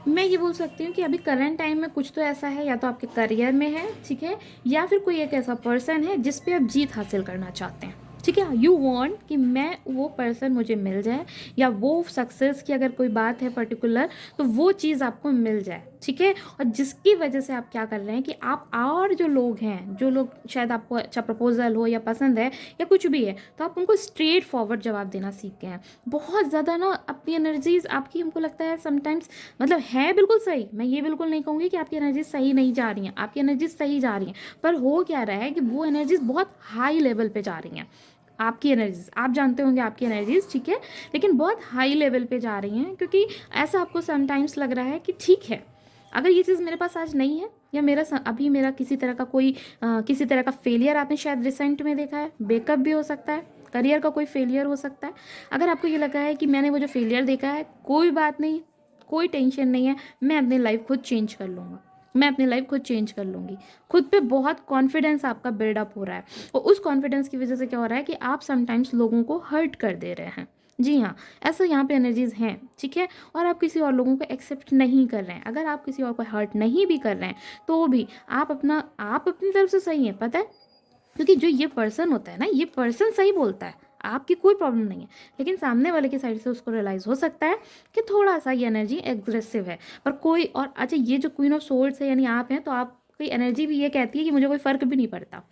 मैं ये बोल सकती हूँ कि अभी करंट टाइम में कुछ तो ऐसा है, या तो आपके करियर में है, ठीक है, या फिर कोई एक ऐसा पर्सन है जिस पे आप जीत हासिल करना चाहते हैं। ठीक है, यू वांट कि मैं वो पर्सन मुझे मिल जाए, या वो सक्सेस की अगर कोई बात है पर्टिकुलर तो वो चीज़ आपको मिल जाए। ठीक है, और जिसकी वजह से आप क्या कर रहे हैं कि आप और जो लोग हैं, जो लोग शायद आपको अच्छा प्रपोजल हो या पसंद है या कुछ भी है, तो आप उनको स्ट्रेट फॉरवर्ड जवाब देना सीख गए हैं। बहुत ज़्यादा ना अपनी एनर्जीज आपकी, हमको लगता है समटाइम्स, मतलब है बिल्कुल सही, मैं ये बिल्कुल नहीं कहूँगी कि आपकी एनर्जीज सही नहीं जा रही हैं, आपकी एनर्जीज सही जा रही हैं, पर हो क्या रहा है कि वो एनर्जीज बहुत हाई लेवल पे जा रही हैं। आपकी एनर्जीज आप जानते होंगे, आपकी एनर्जीज, ठीक है, लेकिन बहुत हाई लेवल पे जा रही हैं, क्योंकि ऐसा आपको समटाइम्स लग रहा है कि ठीक है, अगर ये चीज़ मेरे पास आज नहीं है, या अभी मेरा किसी तरह का कोई किसी तरह का फेलियर आपने शायद रिसेंट में देखा है, ब्रेकअप भी हो सकता है, करियर का कोई फेलियर हो सकता है। अगर आपको ये लगा है कि मैंने वो जो फेलियर देखा है, कोई बात नहीं, कोई टेंशन नहीं है, मैं अपनी लाइफ खुद चेंज कर लूँगा, मैं अपनी लाइफ खुद चेंज कर लूँगी। खुद पे बहुत कॉन्फिडेंस आपका बिल्डअप हो रहा है, और उस कॉन्फिडेंस की वजह से क्या हो रहा है कि आप समटाइम्स लोगों को हर्ट कर दे रहे हैं। जी हाँ, ऐसा यहाँ पे एनर्जीज हैं, ठीक है, और आप किसी और लोगों को एक्सेप्ट नहीं कर रहे हैं। अगर आप किसी और को हर्ट नहीं भी कर रहे हैं तो भी आप अपनी तरफ से सही हैं, पता है, क्योंकि जो ये पर्सन होता है ना, ये पर्सन सही बोलता है, आपकी कोई प्रॉब्लम नहीं है, लेकिन सामने वाले की साइड से उसको रियलाइज़ हो सकता है कि थोड़ा सा ये एनर्जी एग्रेसिव है। पर कोई और, अच्छा, ये जो क्वीन ऑफ सोर्ड्स है यानी आप हैं, तो आपकी एनर्जी भी ये कहती है कि मुझे कोई फ़र्क भी नहीं पड़ता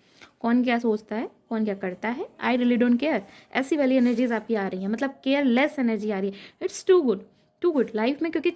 कौन क्या सोचता है, कौन क्या करता है, आई रियली डोंट केयर। ऐसी वाली एनर्जीज आपकी आ रही हैं, मतलब केयरलेस एनर्जी आ रही है। इट्स टू गुड लाइफ में, क्योंकि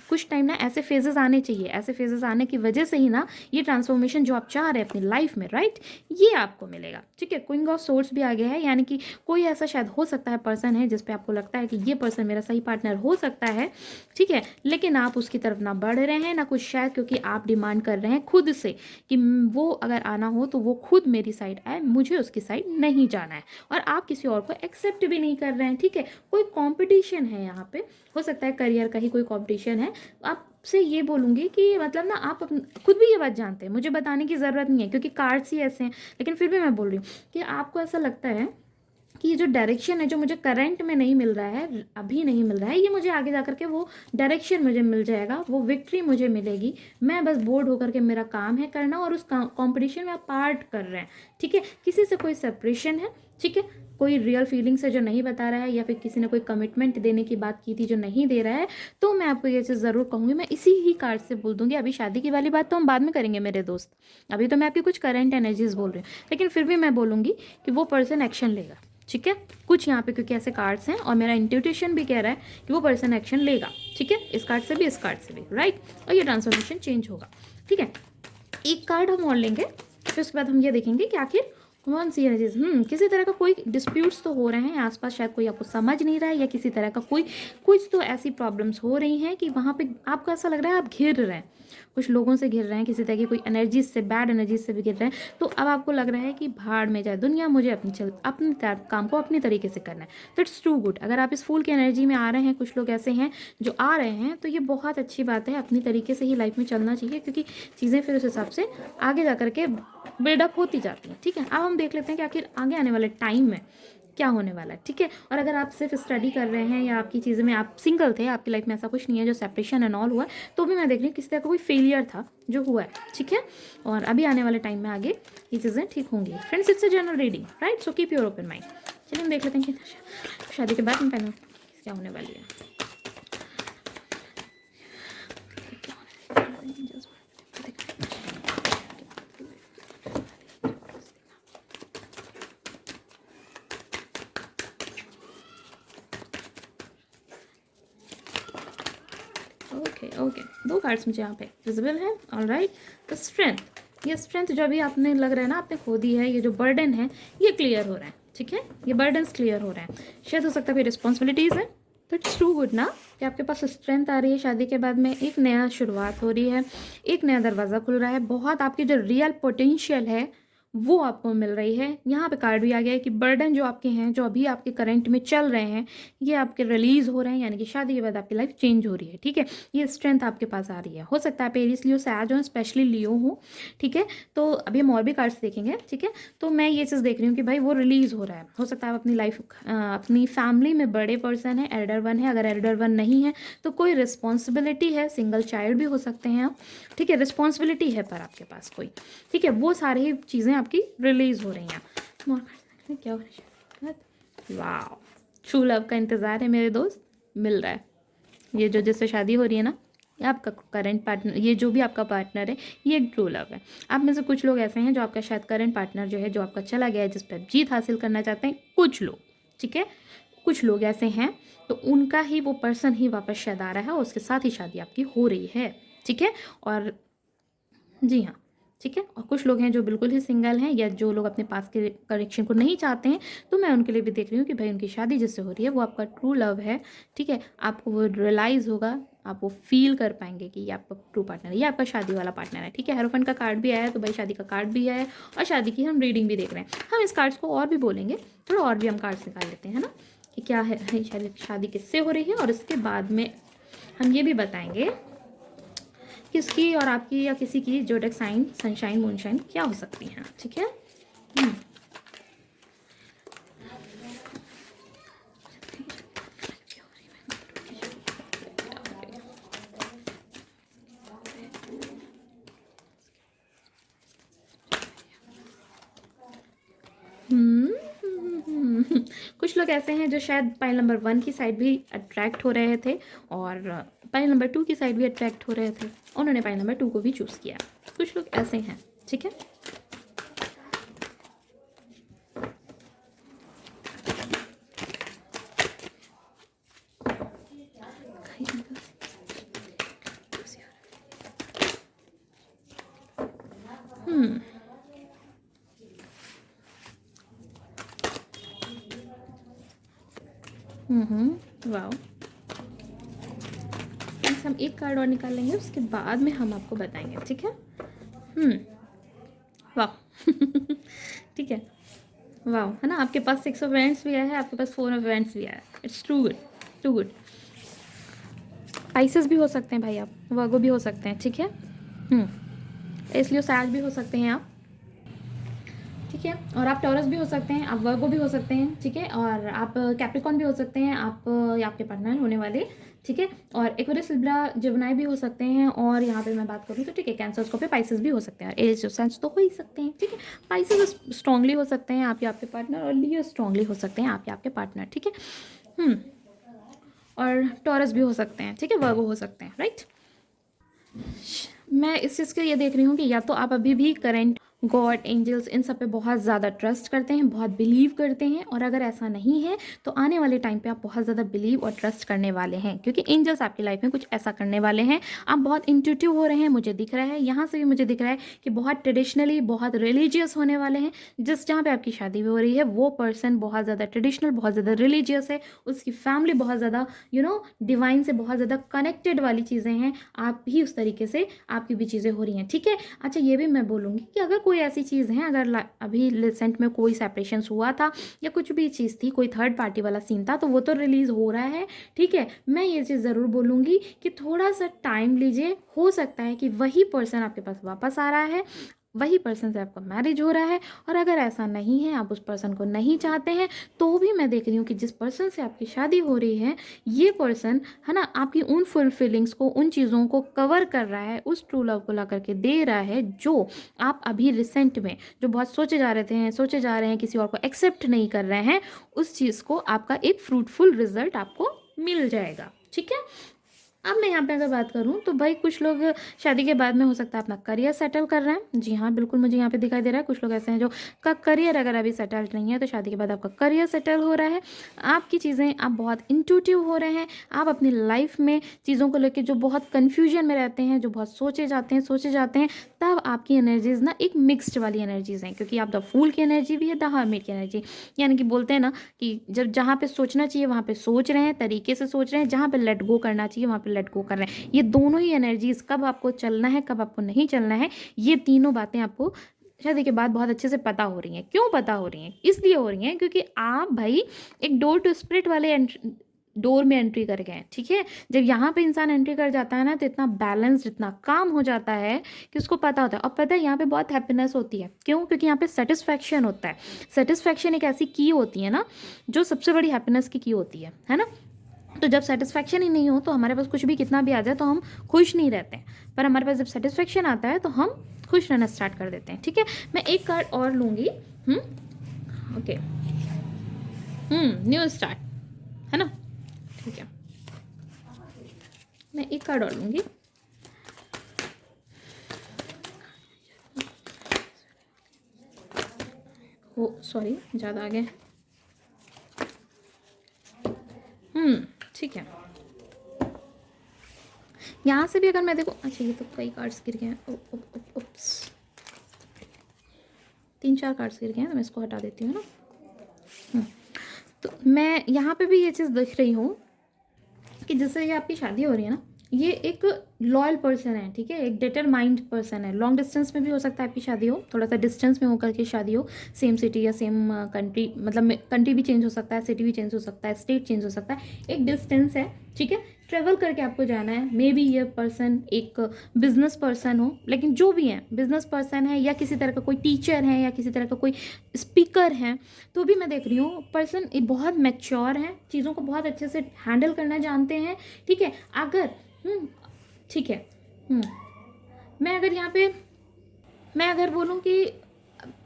कुछ टाइम ना ऐसे फेजेस आने चाहिए, ऐसे फेजेस आने की वजह से ही ना ये ट्रांसफॉर्मेशन जो आप चाह रहे हैं अपनी लाइफ में, राइट, ये आपको मिलेगा। ठीक है, क्वीन ऑफ सोर्ड्स भी आ गया है, यानी कि कोई ऐसा शायद हो सकता है पर्सन है जिस पे आपको लगता है कि ये पर्सन मेरा सही पार्टनर हो सकता है, ठीक है, लेकिन आप उसकी तरफ ना बढ़ रहे हैं ना कुछ, शायद क्योंकि आप डिमांड कर रहे हैं खुद से कि वो अगर आना हो तो वो खुद मेरी साइड आए, मुझे उसकी साइड नहीं जाना है, और आप किसी और को एक्सेप्ट भी नहीं कर रहे हैं। ठीक है, कोई कॉम्पिटिशन है यहाँ पे, हो सकता है करियर का ही कोई कंपटीशन है। आपसे ये बोलूँगी कि मतलब ना आप खुद भी ये बात जानते हैं, मुझे बताने की ज़रूरत नहीं है, क्योंकि कार्ड्स ही ऐसे हैं, लेकिन फिर भी मैं बोल रही हूँ कि आपको ऐसा लगता है कि ये जो डायरेक्शन है जो मुझे करंट में नहीं मिल रहा है, अभी नहीं मिल रहा है, ये मुझे आगे जा करके वो डायरेक्शन मुझे मिल जाएगा, वो विक्ट्री मुझे मिलेगी। मैं बस बोर्ड होकर के मेरा काम है करना, और उस कंपटीशन में आप पार्ट कर रहे हैं। ठीक है, किसी से कोई सेपरेशन है, ठीक है, कोई रियल फीलिंग्स है जो नहीं बता रहा है, या फिर किसी ने कोई कमिटमेंट देने की बात की थी जो नहीं दे रहा है, तो मैं आपको ये चीज़ ज़रूर कहूँगी, मैं इसी ही कार्ड से बोल दूँगी। अभी शादी की वाली बात तो हम बाद में करेंगे मेरे दोस्त, अभी तो मैं आपकी कुछ करंट एनर्जीज बोल रही हूँ, लेकिन फिर भी मैं बोलूँगी कि वो पर्सन एक्शन लेगा। ठीक है, कुछ यहाँ पे क्योंकि ऐसे कार्ड्स हैं, और मेरा इंट्यूटिशन भी कह रहा है कि वो पर्सन एक्शन लेगा। ठीक है, इस कार्ड से भी, इस कार्ड से भी, राइट, और ये ट्रांसफॉर्मेशन चेंज होगा। ठीक है, एक कार्ड हम और लेंगे, फिर उसके बाद हम ये देखेंगे कि आखिर कौन सी एनर्जीज, किसी तरह का कोई डिस्प्यूट्स तो हो रहे हैं आसपास, शायद कोई आपको समझ नहीं रहा है, या किसी तरह का कुछ तो ऐसी प्रॉब्लम्स हो रही हैं कि वहाँ पे आपको ऐसा लग रहा है आप घिर रहे हैं, कुछ लोगों से घिर रहे हैं, किसी तरह की कोई एनर्जीज से, बैड एनर्जीज से भी घिर रहे हैं, तो अब आपको लग रहा है कि भाड़ में जाए दुनिया, मुझे अपने काम को अपनी तरीके से करना है। तो इट्स टू गुड, अगर आप इस फूल की एनर्जी में आ रहे हैं, कुछ लोग ऐसे हैं जो आ रहे हैं, तो ये बहुत अच्छी बात है, अपनी तरीके से ही लाइफ में चलना चाहिए, क्योंकि चीज़ें फिर उस हिसाब से आगे जा करके बिल्डअप होती जाती हैं, ठीक है। अब हम देख लेते हैं कि आखिर आगे आने वाले टाइम में क्या होने वाला है, ठीक है। और अगर आप सिर्फ स्टडी कर रहे हैं या आपकी चीज़ें में आप सिंगल थे, आपकी लाइफ में ऐसा कुछ नहीं है जो सेपरेशन एंड ऑल हुआ है, तो भी मैं देख रही हूँ किसी तरह का कोई फेलियर था जो हुआ है, ठीक है। और अभी आने वाले टाइम में आगे ये चीज़ें ठीक होंगी। Friends, it's a general reading, right, so keep your open mind. चलिए हम देख लेते हैं कि शादी के बाद में पहले क्या होने वाली है। ओके, दो कार्ड्स मुझे यहाँ पे विजिबल है। ऑलराइट, द स्ट्रेंथ, ये स्ट्रेंथ जो अभी आपने लग रहा है ना आपने खो दी है, ये जो बर्डन है ये क्लियर हो रहा है, ठीक है। ये बर्डन्स क्लियर हो रहे हैं। शायद हो सकता है कोई रिस्पॉन्सिबिलिटीज़ है, तो इट्स टू गुड ना कि आपके पास स्ट्रेंथ आ रही है। शादी के बाद में एक नया शुरुआत हो रही है, एक नया दरवाज़ा खुल रहा है। बहुत आपकी जो रियल पोटेंशियल है वो आपको मिल रही है। यहाँ पे कार्ड भी आ गया है कि बर्डन जो आपके हैं, जो अभी आपके करंट में चल रहे हैं, ये आपके रिलीज़ हो रहे हैं, यानी कि शादी के बाद आपकी लाइफ चेंज हो रही है, ठीक है। ये स्ट्रेंथ आपके पास आ रही है। हो सकता है आप एरीज लियो सैज हो, स्पेशली लियो हो, ठीक है। तो अभी हम और भी कार्ड्स देखेंगे, ठीक है। तो मैं ये चीज़ देख रही हूँ कि भाई वो रिलीज़ हो रहा है। हो सकता है आप अपनी लाइफ अपनी फैमिली में बड़े पर्सन है, एल्डर वन है। अगर एल्डर वन नहीं है तो कोई रिस्पॉन्सिबिलिटी है, सिंगल चाइल्ड भी हो सकते हैं आप, ठीक है। रिस्पॉन्सिबिलिटी है पर आपके पास कोई, ठीक है। वो सारी चीज़ें आपकी रिलीज हो रही हैं। क्या हो रहा है? वाह, ट्रू लव का इंतज़ार है मेरे दोस्त, मिल रहा है। ये जो जिससे शादी हो रही है ना, ये आपका करंट पार्टनर, ये जो भी आपका पार्टनर है ये एक ट्रू लव है। आप में से कुछ लोग ऐसे हैं जो आपका शायद करंट पार्टनर जो है, जो आपका चला गया है, जिस पर जीत हासिल करना चाहते हैं कुछ लोग, ठीक है। कुछ लोग ऐसे हैं, तो उनका ही वो पर्सन ही वापस शायद आ रहा है और उसके साथ ही शादी आपकी हो रही है, ठीक है। और जी हाँ, ठीक है। और कुछ लोग हैं जो बिल्कुल ही सिंगल हैं, या जो लोग अपने पास के कनेक्शन को नहीं चाहते हैं, तो मैं उनके लिए भी देख रही हूँ कि भाई उनकी शादी जिससे हो रही है वो आपका ट्रू लव है, ठीक है। आपको वो रियलाइज़ होगा, आप वो फील कर पाएंगे कि ये आपका ट्रू पार्टनर है, ये आपका शादी वाला पार्टनर है, ठीक है। हेरोफेंट का कार्ड भी आया है, तो भाई शादी का कार्ड भी आया है और शादी की हम रीडिंग भी देख रहे हैं। हम इस कार्ड्स को और भी बोलेंगे, थोड़ा और भी हम कार्ड्स निकाल लेते हैं ना, कि क्या है शादी किससे हो रही है। और इसके बाद में हम ये भी बताएंगे किसकी और आपकी या किसी की जोडिएक साइन, सनशाइन, मूनशाइन क्या हो सकती हैं, ठीक है। कुछ लोग ऐसे हैं जो शायद पाइल नंबर 1 की साइड भी अट्रैक्ट हो रहे थे और पाइल नंबर 2 की साइड भी अट्रैक्ट हो रहे थे, उन्होंने पाइल नंबर 2 को भी चूज़ किया। कुछ लोग ऐसे हैं, ठीक है। वाह, हम एक कार्ड और निकाल लेंगे, उसके बाद में हम आपको बताएंगे, ठीक है। वाह ठीक है, वाह, है ना। आपके पास 6 ऑफ वैंड्स भी आया है, आपके पास 4 ऑफ वैंड्स भी आया है। It's too good, too good. Pieces भी हो सकते हैं भाई, आप वर्गो भी हो सकते हैं, ठीक है। इसलिए सैज भी हो सकते हैं आप, ठीक है। और आप टॉरस भी हो सकते हैं, आप वर्गो भी हो सकते हैं, ठीक है। और आप कैप्रिकॉन भी हो सकते हैं, आप या आपके पार्टनर होने वाले, ठीक है। और एक्वेरियस, लिब्रा, जेमिनी भी हो सकते हैं। और यहाँ पे मैं बात करूँ तो ठीक है, कैंसर, स्कॉर्पियो, पाइसेस भी हो सकते हैं। और एरियस, सेंस तो हो ही सकते हैं, ठीक है। पाइसेस स्ट्रांगली हो सकते हैं आप या आपके पार्टनर, और लियो स्ट्रांगली हो सकते हैं आप या आपके पार्टनर, ठीक है। और टॉरस भी हो सकते हैं, ठीक है। वर्गो हो सकते हैं, राइट। मैं इस चीज़ के ये देख रही हूँ कि या तो आप अभी भी करेंट गॉड, एंजल्स, इन सब पे बहुत ज़्यादा ट्रस्ट करते हैं, बहुत बिलीव करते हैं। और अगर ऐसा नहीं है तो आने वाले टाइम पे आप बहुत ज़्यादा बिलीव और ट्रस्ट करने वाले हैं, क्योंकि एंजल्स आपकी लाइफ में कुछ ऐसा करने वाले हैं। आप बहुत इंट्यूटिव हो रहे हैं, मुझे दिख रहा है। यहाँ से भी मुझे दिख रहा है कि बहुत ट्रेडिशनली, बहुत रिलीजियस होने वाले हैं। जहाँ पर आपकी शादी भी हो रही है वो पर्सन बहुत ज़्यादा ट्रेडिशनल, बहुत ज़्यादा रिलीजियस है, उसकी फैमिली बहुत ज़्यादा डिवाइन से बहुत ज़्यादा कनेक्टेड वाली चीज़ें हैं। आप भी उस तरीके से आपकी भी चीज़ें हो रही हैं, ठीक है। अच्छा, ये भी मैं बोलूँगी कि अगर कोई ऐसी चीज़ है, अगर अभी रिसेंट में कोई सेपरेशन हुआ था या कुछ भी चीज़ थी, कोई थर्ड पार्टी वाला सीन था, तो वो तो रिलीज़ हो रहा है, ठीक है। मैं ये चीज़ ज़रूर बोलूँगी कि थोड़ा सा टाइम लीजिए, हो सकता है कि वही पर्सन आपके पास वापस आ रहा है। वही पर्सन से आपका मैरिज हो रहा है। और अगर ऐसा नहीं है, आप उस पर्सन को नहीं चाहते हैं, तो भी मैं देख रही हूँ कि जिस पर्सन से आपकी शादी हो रही है, ये पर्सन है ना आपकी उन फुल फीलिंग्स को, उन चीज़ों को कवर कर रहा है, उस ट्रू लव को ला करके दे रहा है जो आप अभी रिसेंट में जो बहुत सोचे जा रहे थे, सोचे जा रहे हैं, किसी और को एक्सेप्ट नहीं कर रहे हैं, उस चीज़ को आपका एक फ्रूटफुल रिजल्ट आपको मिल जाएगा। ठीक है। अब मैं यहाँ पे अगर बात करूँ तो भाई कुछ लोग शादी के बाद में हो सकता है अपना करियर सेटल कर रहे हैं। जी हाँ, बिल्कुल मुझे यहाँ पे दिखाई दे रहा है। कुछ लोग ऐसे हैं जो का करियर अगर अभी सेटल नहीं है, तो शादी के बाद आपका करियर सेटल हो रहा है। आपकी चीज़ें, आप बहुत इंट्यूटिव हो रहे हैं। आप अपनी लाइफ में चीज़ों को लेकर जो बहुत कन्फ्यूजन में रहते हैं, जो बहुत सोचे जाते हैं, तब आपकी एनर्जीज ना एक मिक्सड वाली एनर्जीज हैं, क्योंकि आप द फूल की एनर्जी भी है, द हर्मिट की एनर्जी। यानी कि बोलते हैं ना कि जब जहाँ पे सोचना चाहिए वहाँ पे सोच रहे हैं, तरीके से सोच रहे हैं, जहाँ पे लेट गो करना चाहिए वहाँ पे लेट गो कर रहे हैं। ये दोनों ही एनर्जीज, कब आपको चलना है, कब आपको नहीं चलना है, ये तीनों बातें आपको शादी के बाद बहुत अच्छे से पता हो रही हैं। क्यों पता हो रही हैं? इसलिए हो रही हैं क्योंकि आप भाई एक डोर टू स्पिरिट वाले डोर में एंट्री कर गए हैं। ठीक है। जब यहाँ पे इंसान एंट्री कर जाता है ना, तो इतना बैलेंस्ड, इतना काम हो जाता है कि उसको पता होता है। और पता है यहाँ पे बहुत हैप्पीनेस होती है। क्यों? क्योंकि यहाँ पे सेटिस्फैक्शन होता है। सेटिस्फैक्शन एक ऐसी की होती है ना, जो सबसे बड़ी हैप्पीनेस की होती है ना। तो जब सेटिस्फैक्शन ही नहीं हो, तो हमारे पास कुछ भी कितना भी आ जाए तो हम खुश नहीं रहते हैं। पर हमारे पास जब सेटिस्फैक्शन आता है तो हम खुश रहना स्टार्ट कर देते हैं। ठीक है। मैं एक कार्ड और लूँगी। ओके। न्यू स्टार्ट, है ना। ठीक है, मैं एक कार्ड और लूँगी। ओ सॉरी, ज़्यादा आ गए। ठीक है। यहाँ से भी अगर मैं देखूँ, अच्छा ये तो कई कार्ड्स गिर गए हैं। उप्स, 3-4 कार्ड्स गिर गए हैं, तो मैं इसको हटा देती हूँ ना। तो मैं यहाँ पे भी ये चीज़ देख रही हूँ कि जैसे ये आपकी शादी हो रही है ना, ये एक लॉयल पर्सन है। ठीक है। एक डिटरमाइंड पर्सन है। लॉन्ग डिस्टेंस में भी हो सकता है आपकी शादी हो, थोड़ा सा डिस्टेंस में होकर के शादी हो, सेम सिटी या सेम कंट्री, मतलब कंट्री भी चेंज हो सकता है, सिटी भी चेंज हो सकता है, स्टेट चेंज हो सकता है, एक डिस्टेंस है। ठीक है। ट्रेवल करके आपको जाना है। मे बी ये पर्सन एक बिजनेस पर्सन हो, लेकिन जो भी है, बिजनेस पर्सन है या किसी तरह का कोई टीचर है या किसी तरह का कोई स्पीकर है, तो भी मैं देख रही हूँ पर्सन बहुत मैच्योर है, चीज़ों को बहुत अच्छे से हैंडल करना जानते हैं। ठीक है। अगर ठीक है। मैं अगर यहाँ पे मैं अगर बोलूँ कि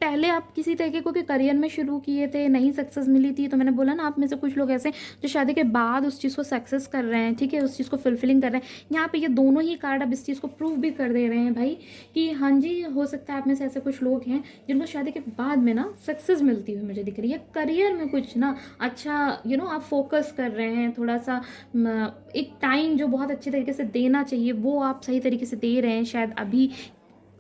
पहले आप किसी तरीके को के करियर में शुरू किए थे, नहीं सक्सेस मिली थी, तो मैंने बोला ना, आप में से कुछ लोग ऐसे जो शादी के बाद उस चीज़ को सक्सेस कर रहे हैं। ठीक है। उस चीज़ को फुलफिलिंग कर रहे हैं। यहाँ पे ये दोनों ही कार्ड अब इस चीज़ को प्रूव भी कर दे रहे हैं भाई, कि हाँ जी, हो सकता है आप में से ऐसे कुछ लोग हैं जिनको शादी के बाद में ना सक्सेस मिलती हुई मुझे दिख रही है। करियर में कुछ ना अच्छा आप फोकस कर रहे हैं, थोड़ा सा एक टाइम जो बहुत अच्छे तरीके से देना चाहिए वो आप सही तरीके से दे रहे हैं। शायद अभी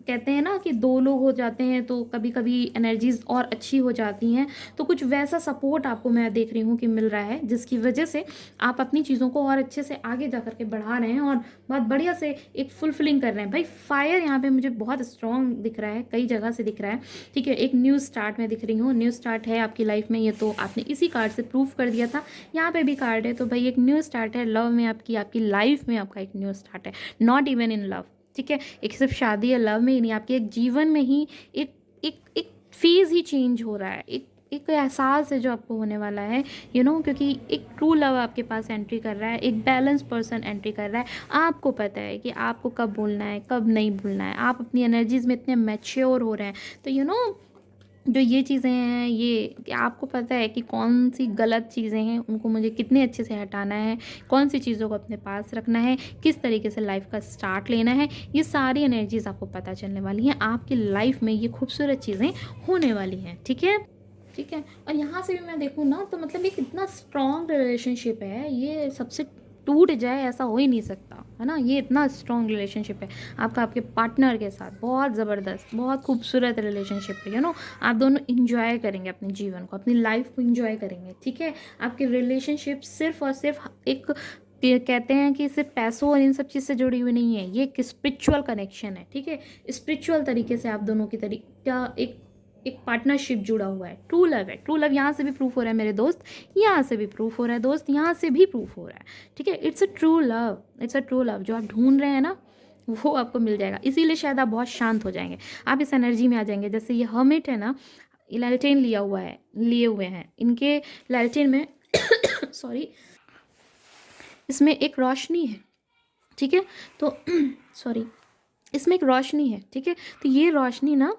कहते हैं ना कि 2 लोग हो जाते हैं तो कभी कभी एनर्जीज और अच्छी हो जाती हैं, तो कुछ वैसा सपोर्ट आपको मैं देख रही हूँ कि मिल रहा है, जिसकी वजह से आप अपनी चीज़ों को और अच्छे से आगे जा करके बढ़ा रहे हैं और बहुत बढ़िया से एक फुलफिलिंग कर रहे हैं। भाई फायर यहाँ पे मुझे बहुत स्ट्रॉन्ग दिख रहा है, कई जगह से दिख रहा है। ठीक है। एक न्यू स्टार्ट में दिख रही हूँ, न्यू स्टार्ट है आपकी लाइफ में, ये तो आपने इसी कार्ड से प्रूव कर दिया था। यहाँ पे भी कार्ड है, तो भाई एक न्यू स्टार्ट है लव में, आपकी लाइफ में आपका एक न्यू स्टार्ट है। Not even in love. ठीक है। एक सिर्फ शादी या लव में ही नहीं, आपके एक जीवन में ही एक एक एक फेज ही चेंज हो रहा है, एक एहसास है जो आपको होने वाला है, क्योंकि एक ट्रू लव आपके पास एंट्री कर रहा है, एक बैलेंस पर्सन एंट्री कर रहा है। आपको पता है कि आपको कब बोलना है, कब नहीं बोलना है। आप अपनी एनर्जीज में इतने मैच्योर हो रहे हैं, तो जो ये चीज़ें हैं, ये आपको पता है कि कौन सी गलत चीज़ें हैं, उनको मुझे कितने अच्छे से हटाना है, कौन सी चीज़ों को अपने पास रखना है, किस तरीके से लाइफ का स्टार्ट लेना है। ये सारी एनर्जीज आपको पता चलने वाली हैं। आपकी लाइफ में ये खूबसूरत चीज़ें होने वाली हैं। ठीक है। ठीक है। और यहाँ से भी मैं देखूँ ना, तो मतलब ये कितना स्ट्रॉन्ग रिलेशनशिप है, ये सबसे टूट जाए ऐसा हो ही नहीं सकता, है ना। ये इतना स्ट्रॉन्ग रिलेशनशिप है आपका आपके पार्टनर के साथ, बहुत ज़बरदस्त, बहुत खूबसूरत रिलेशनशिप है। आप दोनों इंजॉय करेंगे अपने जीवन को, अपनी लाइफ को इंजॉय करेंगे। ठीक है। आपकी रिलेशनशिप सिर्फ और सिर्फ एक कहते हैं कि सिर्फ पैसों और इन सब चीज़ से जुड़ी हुई नहीं है, ये एक स्पिरिचुअल कनेक्शन है। ठीक है। स्पिरिचुअल तरीके से आप दोनों की तरीका एक पार्टनरशिप जुड़ा हुआ है। ट्रू लव है। ट्रू लव यहाँ से भी प्रूफ हो रहा है मेरे दोस्त, यहाँ से भी प्रूफ हो रहा है दोस्त, यहाँ से भी प्रूफ हो रहा है। ठीक है। It's a true love, it's a true love जो आप ढूंढ रहे हैं ना, वो आपको मिल जाएगा। इसीलिए शायद आप बहुत शांत हो जाएंगे, आप इस एनर्जी में आ जाएंगे। जैसे ये हर्मिट है ना, लैल्टेन लिए हुए हैं, इनके लैल्टेन में सॉरी, इसमें एक रोशनी है, ठीक है। तो सॉरी, इसमें एक रोशनी है, ठीक है। तो ये रोशनी ना,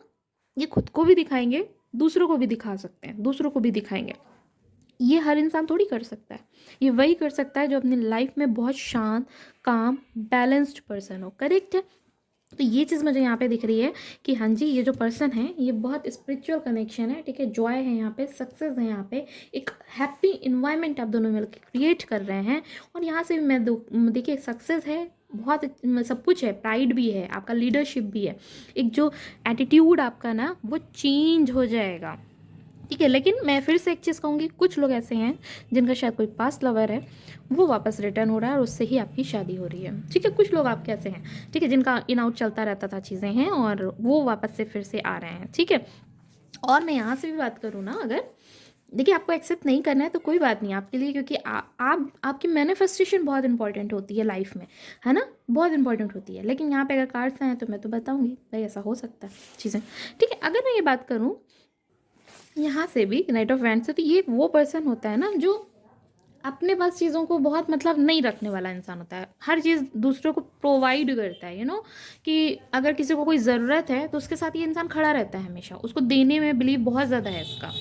ये खुद को भी दिखाएंगे, दूसरों को भी दिखा सकते हैं, दूसरों को भी दिखाएंगे। ये हर इंसान थोड़ी कर सकता है, ये वही कर सकता है जो अपनी लाइफ में बहुत शांत, काम, बैलेंस्ड पर्सन हो। करेक्ट है। तो ये चीज़ मुझे यहाँ पे दिख रही है कि हाँ जी, ये जो पर्सन है ये बहुत स्पिरिचुअल कनेक्शन है, ठीक है। जॉय है यहाँ पे, सक्सेस है यहाँ पे, एक हैप्पी इन्वायरमेंट आप दोनों मिलकर क्रिएट कर रहे हैं। और यहाँ से भी मैं देखिए सक्सेस है, बहुत सब कुछ है, प्राइड भी है, आपका लीडरशिप भी है, एक जो एटीट्यूड आपका ना वो चेंज हो जाएगा, ठीक है। लेकिन मैं फिर से एक चीज़ कहूँगी, कुछ लोग ऐसे हैं जिनका शायद कोई पास्ट लवर है, वो वापस रिटर्न हो रहा है और उससे ही आपकी शादी हो रही है, ठीक है। कुछ लोग आपके ऐसे हैं, ठीक है, जिनका इन आउट चलता रहता था, चीज़ें हैं, और वो वापस से फिर से आ रहे हैं, ठीक है। और मैं यहाँ से भी बात करूँ ना, अगर देखिए आपको एक्सेप्ट नहीं करना है तो कोई बात नहीं आपके लिए, क्योंकि आप आपकी मैनिफेस्टेशन बहुत इंपॉर्टेंट होती है लाइफ में, है ना, बहुत इंपॉर्टेंट होती है। लेकिन यहाँ पे अगर कार्ड्स आए तो मैं तो बताऊँगी भाई ऐसा हो सकता है चीज़ें, ठीक है। अगर मैं ये बात करूँ यहाँ से भी नाइट ऑफ वैंड से, तो ये वो पर्सन होता है ना जो अपने पास चीज़ों को बहुत मतलब नहीं रखने वाला इंसान होता है, हर चीज़ दूसरों को प्रोवाइड करता है, कि अगर किसी को कोई ज़रूरत है तो उसके साथ ये इंसान खड़ा रहता है हमेशा, उसको देने में बिलीव बहुत ज़्यादा है इसका।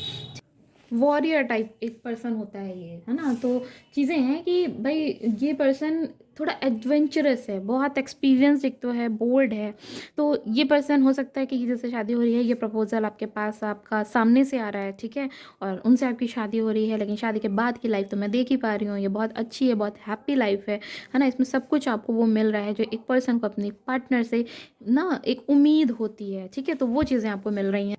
वॉरियर टाइप एक पर्सन होता है ये, है ना। तो चीज़ें हैं कि भाई ये पर्सन थोड़ा एडवेंचरस है, बहुत एक्सपीरियंस एक तो है, बोल्ड है। तो ये पर्सन हो सकता है कि जैसे शादी हो रही है, ये प्रपोजल आपके पास आपका सामने से आ रहा है, ठीक है, और उनसे आपकी शादी हो रही है, लेकिन शादी के बाद की लाइफ तो मैं देख ही पा रही हूँ, ये बहुत अच्छी है, बहुत हैप्पी लाइफ है ना। इसमें सब कुछ आपको वो मिल रहा है जो एक पर्सन को अपनी पार्टनर से ना एक उम्मीद होती है, ठीक है। तो वो चीज़ें आपको मिल रही हैं।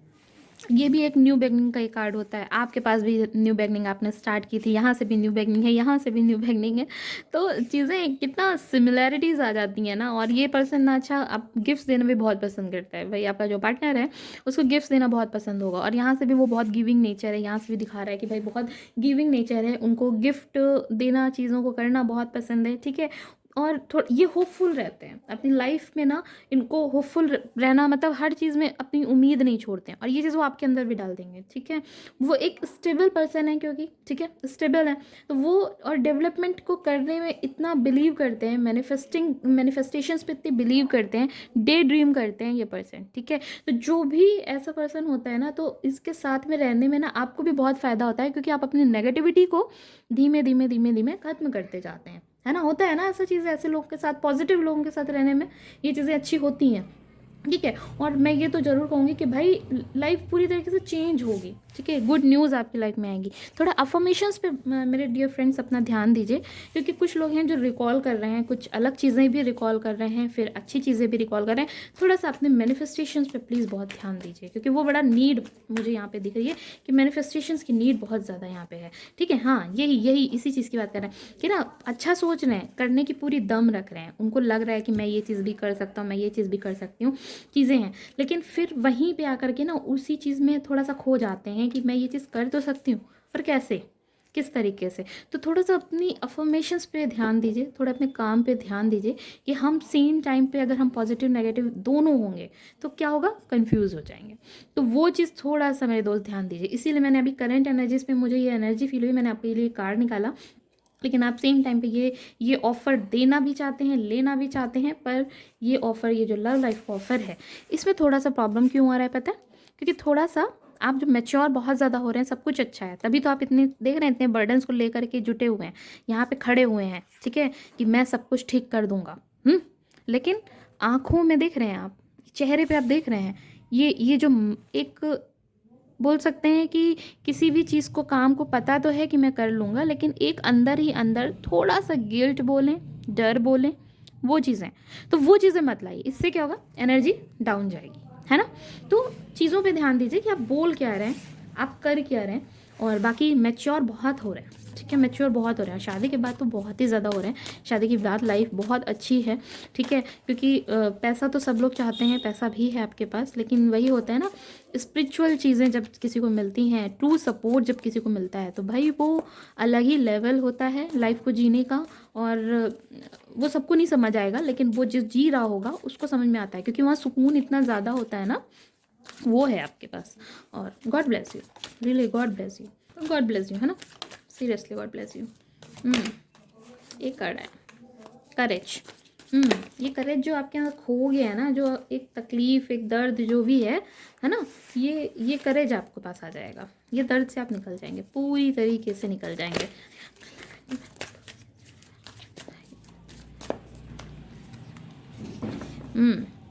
ये भी एक न्यू बिगनिंग का एक कार्ड होता है, आपके पास भी न्यू बिगनिंग आपने स्टार्ट की थी, यहाँ से भी न्यू बिगनिंग है, यहाँ से भी न्यू बिगनिंग है। तो चीज़ें कितना सिमिलैरिटीज़ आ जाती हैं ना। और ये पर्सन ना, अच्छा, आप गिफ्ट्स देना भी बहुत पसंद करता है, भाई आपका जो पार्टनर है उसको गिफ्ट्स देना बहुत पसंद होगा। और यहाँ से भी वो बहुत गिविंग नेचर है, यहाँ से भी दिखा रहा है कि भाई बहुत गिविंग नेचर है, उनको गिफ्ट देना, चीज़ों को करना बहुत पसंद है, ठीक है। और थोड़ा ये होपफुल रहते हैं अपनी लाइफ में ना, इनको होपफुल रहना मतलब हर चीज़ में अपनी उम्मीद नहीं छोड़ते हैं, और ये चीज़ वो आपके अंदर भी डाल देंगे, ठीक है। वो एक स्टेबल पर्सन है, क्योंकि ठीक है स्टेबल है, तो वो और डेवलपमेंट को करने में इतना बिलीव करते हैं, मैनिफेस्टेशंस पे इतनी बिलीव करते हैं, डे ड्रीम करते हैं ये पर्सन, ठीक है। तो जो भी ऐसा पर्सन होता है ना, तो इसके साथ में रहने में ना आपको भी बहुत फ़ायदा होता है, क्योंकि आप अपनी नेगेटिविटी को धीमे धीमे धीमे धीमे खत्म करते जाते हैं, है ना। होता है ना ऐसा चीज़, ऐसे लोगों के साथ, पॉजिटिव लोगों के साथ रहने में ये चीज़ें अच्छी होती हैं, ठीक है। और मैं ये तो ज़रूर कहूँगी कि भाई लाइफ पूरी तरीके से चेंज होगी, ठीक है, गुड न्यूज़ आपकी लाइफ में आएगी। थोड़ा अफर्मेशंस पे मेरे डियर फ्रेंड्स अपना ध्यान दीजिए, क्योंकि कुछ लोग हैं जो रिकॉल कर रहे हैं, कुछ अलग चीज़ें भी रिकॉल कर रहे हैं, फिर अच्छी चीज़ें भी रिकॉल कर रहे हैं। थोड़ा सा अपने मैनिफेस्टेशंस पे प्लीज़ बहुत ध्यान दीजिए, क्योंकि वो बड़ा नीड मुझे यहाँ पे दिख रही है कि मैनिफेस्टेशंस की नीड बहुत ज़्यादा यहाँ पे है, ठीक है। हाँ, यही इसी चीज़ की बात कर रहे हैं कि ना अच्छा सोच रहे हैं, करने की पूरी दम रख रहे हैं, उनको लग रहा है कि मैं ये चीज़ भी कर सकता हूँ, मैं ये चीज़ भी कर सकती हूँ, चीज़ें हैं। लेकिन फिर वहीं पे आकर के ना उसी चीज़ में थोड़ा सा खो जाते हैं कि मैं ये चीज़ कर तो सकती हूँ, पर कैसे, किस तरीके से। तो थोड़ा सा अपनी अफर्मेशंस पे ध्यान दीजिए, थोड़ा अपने काम पे ध्यान दीजिए कि हम सेम टाइम पे अगर हम पॉजिटिव नेगेटिव दोनों होंगे तो क्या होगा, कंफ्यूज हो जाएंगे। तो वो चीज़ थोड़ा सा मेरे दोस्त ध्यान दीजिए। इसीलिए मैंने अभी करंट एनर्जीज पे मुझे ये एनर्जी फील हुई, मैंने आपके लिए कार्ड निकाला। लेकिन आप सेम टाइम पे ये ऑफ़र देना भी चाहते हैं, लेना भी चाहते हैं, पर ये ऑफ़र, ये जो लव लाइफ का ऑफ़र है, इसमें थोड़ा सा प्रॉब्लम क्यों आ रहा है पता है, क्योंकि थोड़ा सा आप जो मैच्योर बहुत ज़्यादा हो रहे हैं, सब कुछ अच्छा है, तभी तो आप इतने देख रहे हैं, इतने बर्डन्स को लेकर के जुटे हुए हैं, यहाँ पे खड़े हुए हैं, ठीक है, कि मैं सब कुछ ठीक कर दूंगा। लेकिन आँखों में देख रहे हैं आप, चेहरे पे आप देख रहे हैं, ये जो एक बोल सकते हैं कि किसी भी चीज़ को, काम को पता तो है कि मैं कर लूँगा, लेकिन एक अंदर ही अंदर थोड़ा सा गिल्ट बोलें, डर बोलें, वो चीज़ें, तो वो चीज़ें मत लाइए, इससे क्या होगा, एनर्जी डाउन जाएगी, है ना। तो चीज़ों पे ध्यान दीजिए कि आप बोल क्या रहे हैं, आप कर क्या रहे हैं, और बाकी मैच्योर बहुत हो रहे हैं, ठीक है, मैच्योर बहुत हो रहे हैं। शादी के बाद तो बहुत ही ज़्यादा हो रहे हैं। शादी के बाद लाइफ बहुत अच्छी है, ठीक है, क्योंकि पैसा तो सब लोग चाहते हैं, पैसा भी है आपके पास, लेकिन वही होता है ना, स्पिरिचुअल चीज़ें जब किसी को मिलती हैं, ट्रू सपोर्ट जब किसी को मिलता है, तो भाई वो अलग ही लेवल होता है लाइफ को जीने का। और वो सबको नहीं समझ आएगा, लेकिन वो जिस जी रहा होगा उसको समझ में आता है, क्योंकि वहाँ सुकून इतना ज़्यादा होता है ना, वो है आपके पास। और God bless you, really God bless you, God bless you, है ना, सीरियसली गॉड ब्लेस यू। एक कार्ड है करेज। ये करेज जो आपके यहाँ खो गया है ना, जो एक तकलीफ़, एक दर्द जो भी है ना, ये करेज आपके पास आ जाएगा। ये दर्द से आप निकल जाएंगे, पूरी तरीके से निकल जाएंगे।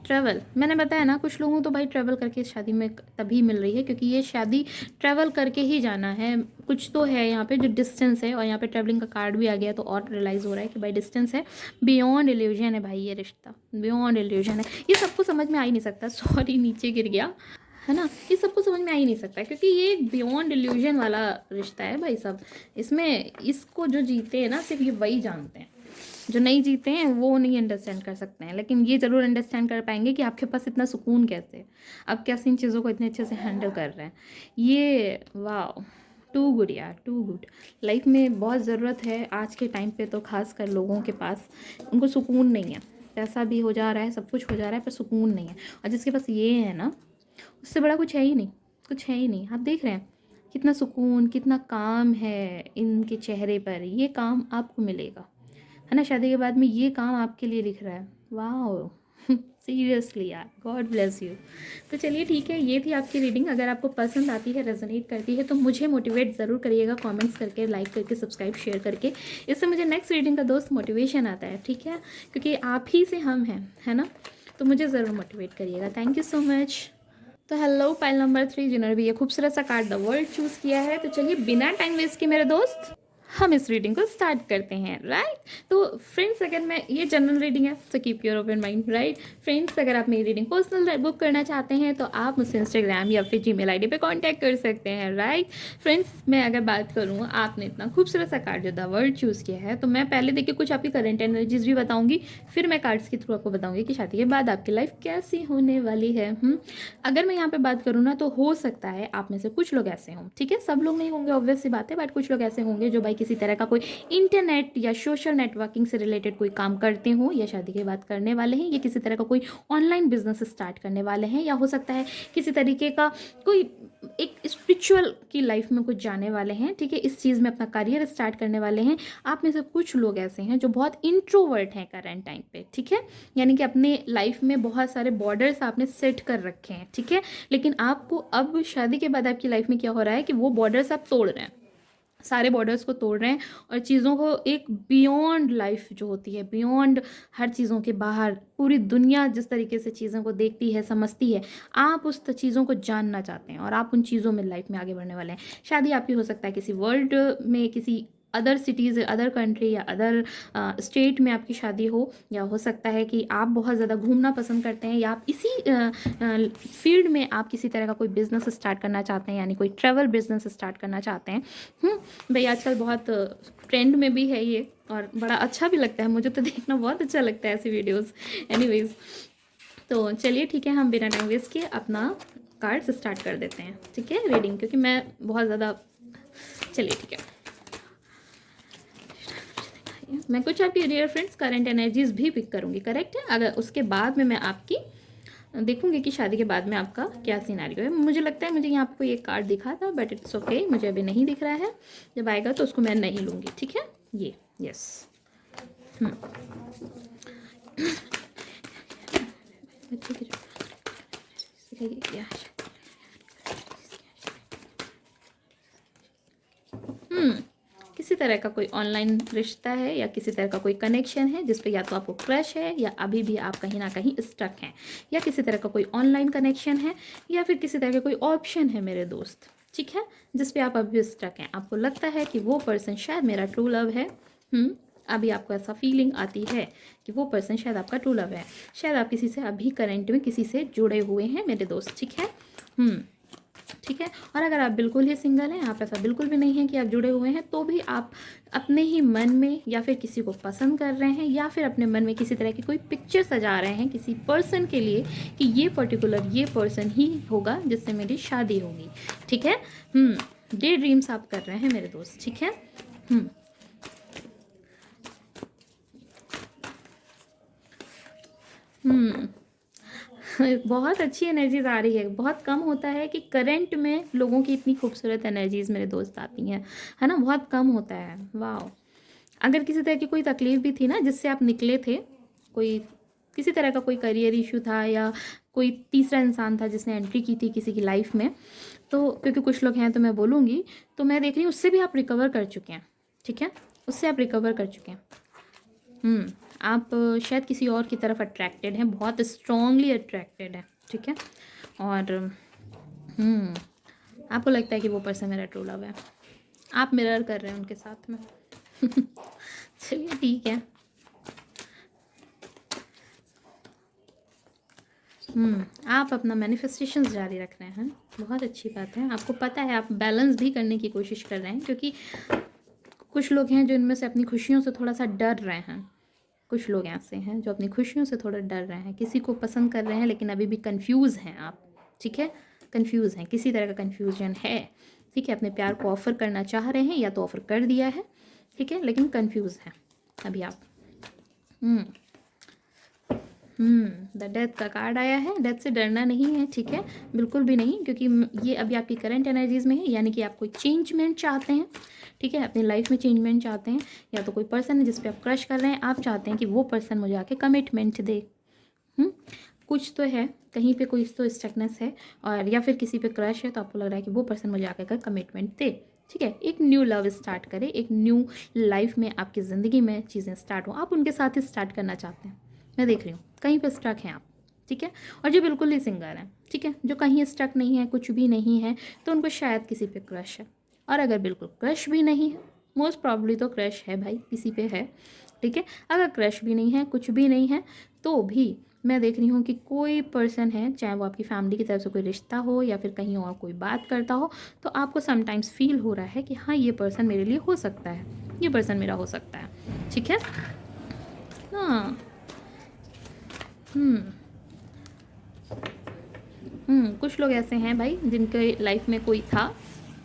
ट्रैवल, मैंने बताया ना, कुछ लोगों तो भाई ट्रैवल करके शादी में तभी मिल रही है, क्योंकि ये शादी ट्रैवल करके ही जाना है। कुछ तो है यहाँ पे जो डिस्टेंस है, और यहाँ पे ट्रैवलिंग का कार्ड भी आ गया, तो और रियलाइज़ हो रहा है कि भाई डिस्टेंस है, बियॉन्ड इल्यूजन है भाई, ये रिश्ता बियॉन्ड इल्यूजन है। ये सबको समझ में आ ही नहीं सकता, सॉरी नीचे गिर गया, है ना, ये सबको समझ में आ ही नहीं सकता, क्योंकि ये एक बियॉन्ड इल्यूजन वाला रिश्ता है भाई सब। इसमें इसको जो जीते हैं ना, सिर्फ ये वही जानते हैं, जो नहीं जीते हैं वो नहीं अंडरस्टैंड कर सकते हैं। लेकिन ये ज़रूर अंडरस्टैंड कर पाएंगे कि आपके पास इतना सुकून कैसे है, आप कैसे इन चीज़ों को इतने अच्छे से हैंडल कर रहे हैं। ये वाह, टू गुड यार, टू गुड। लाइफ में बहुत ज़रूरत है आज के टाइम पे, तो खास कर लोगों के पास, उनको सुकून नहीं है। पैसा भी हो जा रहा है, सब कुछ हो जा रहा है, पर सुकून नहीं है। और जिसके पास ये है ना, उससे बड़ा कुछ है ही नहीं, कुछ है ही नहीं। आप देख रहे हैं कितना सुकून, कितना काम है इनके चेहरे पर। ये काम आपको मिलेगा, है ना, शादी के बाद में ये काम आपके लिए लिख रहा है। वाह सीरियसली यार, गॉड ब्लेस यू। तो चलिए ठीक है, ये थी आपकी रीडिंग। अगर आपको पसंद आती है, रेजोनेट करती है, तो मुझे मोटिवेट ज़रूर करिएगा, कमेंट्स करके, लाइक करके, सब्सक्राइब, शेयर करके। इससे मुझे नेक्स्ट रीडिंग का दोस्त मोटिवेशन आता है, ठीक है, क्योंकि आप ही से हम हैं, है ना, तो मुझे ज़रूर मोटिवेट करिएगा। Thank you so much. तो हेलो पाइल नंबर 3, जिन्होंने भी ये खूबसूरत सा कार्ड द वर्ल्ड चूज़ किया है, तो चलिए बिना टाइम वेस्ट किए मेरे दोस्त हम इस रीडिंग को स्टार्ट करते हैं, राइट। तो फ्रेंड्स, अगर मैं, ये जनरल रीडिंग है, तो keep your open mind, right. Friends, अगर आप मेरी रीडिंग पर्सनल बुक करना चाहते हैं, तो आप मुझसे इंस्टाग्राम या फिर जीमेल आईडी पे कांटेक्ट कर सकते हैं, राइट। फ्रेंड्स, मैं अगर बात करूँ, आपने इतना खूबसूरत सा कार्ड जो द वर्ल्ड चूज़ किया है, तो मैं पहले देखिए कुछ आपकी करंट एनर्जीज भी बताऊँगी, फिर मैं कार्ड्स के थ्रू आपको बताऊँगी कि शादी के बाद आपकी लाइफ कैसी होने वाली है। अगर मैं यहाँ पे बात करूँ ना, तो हो सकता है आप में से कुछ लोग ऐसे हों, ठीक है, सब लोग नहीं होंगे, ऑब्वियस सी बात है, बट कुछ लोग ऐसे होंगे जो भाई किसी तरह का कोई इंटरनेट या सोशल नेटवर्किंग से रिलेटेड कोई काम करते हो, या शादी के बाद करने वाले हैं, या किसी तरह का कोई ऑनलाइन बिजनेस स्टार्ट करने वाले हैं, या हो सकता है किसी तरीके का कोई एक स्पिरिचुअल की लाइफ में कुछ जाने वाले हैं, ठीक है, इस चीज़ में अपना करियर स्टार्ट करने वाले हैं। आप में से कुछ लोग ऐसे हैं जो बहुत इंट्रोवर्ट हैं करंट टाइम पे, ठीक है, यानी कि अपने लाइफ में बहुत सारे बॉर्डर्स आपने सेट कर रखे हैं, ठीक है, लेकिन आपको अब शादी के बाद आपकी लाइफ में क्या हो रहा है कि वो बॉर्डर्स आप तोड़ रहे हैं, सारे बॉर्डर्स को तोड़ रहे हैं, और चीज़ों को एक बियॉन्ड लाइफ जो होती है, बियॉन्ड हर चीज़ों के बाहर, पूरी दुनिया जिस तरीके से चीज़ों को देखती है, समझती है, आप उस चीज़ों को जानना चाहते हैं, और आप उन चीज़ों में लाइफ में आगे बढ़ने वाले हैं। शादी आपकी हो सकता है किसी वर्ल्ड में, किसी अदर सिटीज़, अदर कंट्री या अदर स्टेट में आपकी शादी हो, या हो सकता है कि आप बहुत ज़्यादा घूमना पसंद करते हैं, या आप इसी फील्ड में आप किसी तरह का कोई बिज़नेस स्टार्ट करना चाहते हैं, यानी कोई ट्रैवल बिज़नेस स्टार्ट करना चाहते हैं। भाई आजकल बहुत ट्रेंड में भी है ये, और बड़ा अच्छा भी लगता है, मुझे तो देखना बहुत अच्छा लगता है ऐसी वीडियोज़। एनीवेज़, तो चलिए ठीक है, हम बिना टाइम वेस्ट किए अपना कार्ड्स स्टार्ट कर देते हैं, ठीक है, रीडिंग, क्योंकि मैं बहुत ज़्यादा, चलिए ठीक है, मैं कुछ आपकी डियर फ्रेंड्स करंट एनर्जीज भी पिक करूंगी, करेक्ट है। अगर उसके बाद में मैं आपकी देखूंगी कि शादी के बाद में आपका क्या सिनेरियो है। मुझे लगता है मुझे यहाँ पे कोई एक कार्ड दिखा था, बट इट्स ओके, मुझे अभी नहीं दिख रहा है, जब आएगा तो उसको मैं नहीं लूँगी, ठीक है। ये यस, किसी तरह का कोई ऑनलाइन रिश्ता है, या किसी तरह का कोई कनेक्शन है जिस पे या तो आपको क्रश है, या अभी भी आप कहीं ना कहीं स्टक हैं, या किसी तरह का कोई ऑनलाइन कनेक्शन है, या फिर किसी तरह का कोई ऑप्शन है मेरे दोस्त, ठीक है, जिस पे आप अभी स्टक हैं। आपको लगता है कि वो पर्सन शायद मेरा ट्रू लव है। अभी आपको ऐसा फीलिंग आती है कि वो पर्सन शायद आपका ट्रू लव है, शायद आप किसी से अभी करंट में किसी से जुड़े हुए हैं मेरे दोस्त, ठीक है। ठीक है। और अगर आप बिल्कुल ही सिंगल हैं, आप ऐसा बिल्कुल भी नहीं है कि आप जुड़े हुए हैं, तो भी आप अपने ही मन में या फिर किसी को पसंद कर रहे हैं, या फिर अपने मन में किसी तरह की कोई पिक्चर सजा रहे हैं किसी पर्सन के लिए कि ये पर्टिकुलर ये पर्सन ही होगा जिससे मेरी शादी होगी। ठीक है। डे ड्रीम्स आप कर रहे हैं मेरे दोस्त। ठीक है। हम्म हम्म बहुत अच्छी एनर्जीज आ रही है। बहुत कम होता है कि करंट में लोगों की इतनी खूबसूरत एनर्जीज मेरे दोस्त आती हैं, है ना। बहुत कम होता है। वाह। अगर किसी तरह की कोई तकलीफ भी थी ना जिससे आप निकले थे, कोई किसी तरह का कोई करियर इशू था, या कोई तीसरा इंसान था जिसने एंट्री की थी किसी की लाइफ में, तो क्योंकि कुछ लोग हैं तो मैं बोलूँगी, तो मैं देख रही हूँ उससे भी आप रिकवर कर चुके हैं। ठीक है। उससे आप रिकवर कर चुके हैं। आप शायद किसी और की तरफ अट्रैक्टेड हैं, बहुत स्ट्रांगली अट्रैक्टेड हैं। ठीक है। और आपको लगता है कि वो पर्सन मेरा ट्रू लव है, आप मिरर कर रहे हैं उनके साथ में। चलिए ठीक है। आप अपना मैनिफेस्टेशंस जारी रख रहे हैं, बहुत अच्छी बात है। आपको पता है आप बैलेंस भी करने की कोशिश कर रहे हैं, क्योंकि कुछ लोग हैं जो इनमें से अपनी खुशियों से थोड़ा सा डर रहे हैं। कुछ लोग ऐसे हैं जो अपनी खुशियों से थोड़ा डर रहे हैं, किसी को पसंद कर रहे हैं लेकिन अभी भी कंफ्यूज हैं आप। ठीक है। कंफ्यूज हैं, किसी तरह का कंफ्यूजन है। ठीक है। अपने प्यार को ऑफ़र करना चाह रहे हैं या तो ऑफ़र कर दिया है, ठीक है, लेकिन कंफ्यूज हैं अभी आप। द डेथ का कार्ड आया है। डेथ से डरना नहीं है। ठीक है। बिल्कुल भी नहीं, क्योंकि ये अभी आपकी करंट एनर्जीज में है, यानी कि आप कोई चेंजमेंट चाहते हैं। ठीक है। अपनी लाइफ में चेंजमेंट चाहते हैं, या तो कोई पर्सन है जिस पे आप क्रश कर रहे हैं, आप चाहते हैं कि वो पर्सन मुझे आके कमिटमेंट दे। कुछ तो है, कहीं पे कोई तो स्टकनेस है, और या फिर किसी पे क्रश है तो आपको लग रहा है कि वो पर्सन मुझे आके कमिटमेंट दे। ठीक है। एक न्यू लव स्टार्ट करे, एक न्यू लाइफ में आपकी ज़िंदगी में चीज़ें स्टार्ट हो, आप उनके साथ ही स्टार्ट करना चाहते हैं। मैं देख रही हूँ कहीं पे स्टक हैं आप। ठीक है। और जो बिल्कुल ही सिंगल हैं, ठीक है, जो कहीं स्टक नहीं है, कुछ भी नहीं है, तो उनको शायद किसी पे क्रश है। और अगर बिल्कुल क्रश भी नहीं है, मोस्ट प्रॉब्ली तो क्रश है भाई, किसी पे है। ठीक है। अगर क्रश भी नहीं है, कुछ भी नहीं है, तो भी मैं देख रही हूँ कि कोई पर्सन है, चाहे वो आपकी फैमिली की तरफ से कोई रिश्ता हो या फिर कहीं और कोई बात करता हो, तो आपको समटाइम्स फील हो रहा है कि हाँ ये पर्सन मेरे लिए हो सकता है, ये पर्सन मेरा हो सकता है। ठीक है। हाँ। कुछ लोग ऐसे हैं भाई जिनके लाइफ में कोई था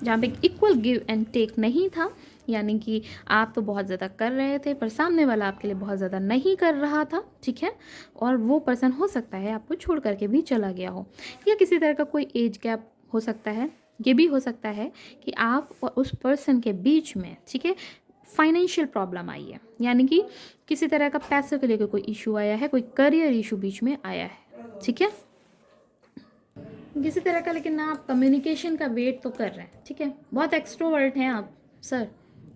जहाँ पे इक्वल गिव एंड टेक नहीं था, यानी कि आप तो बहुत ज़्यादा कर रहे थे पर सामने वाला आपके लिए बहुत ज़्यादा नहीं कर रहा था। ठीक है। और वो पर्सन हो सकता है आपको छोड़ करके भी चला गया हो, या किसी तरह का कोई एज गैप हो सकता है। ये भी हो सकता है कि आप और उस पर्सन के बीच में, ठीक है, फाइनेंशियल प्रॉब्लम आई है, यानी कि किसी तरह का पैसे को लेकर कोई इशू आया है, कोई करियर इशू बीच में आया है। ठीक है। किसी तरह का, लेकिन ना आप कम्युनिकेशन का वेट तो कर रहे हैं। ठीक है। बहुत एक्सट्रोवर्ट हैं आप सर।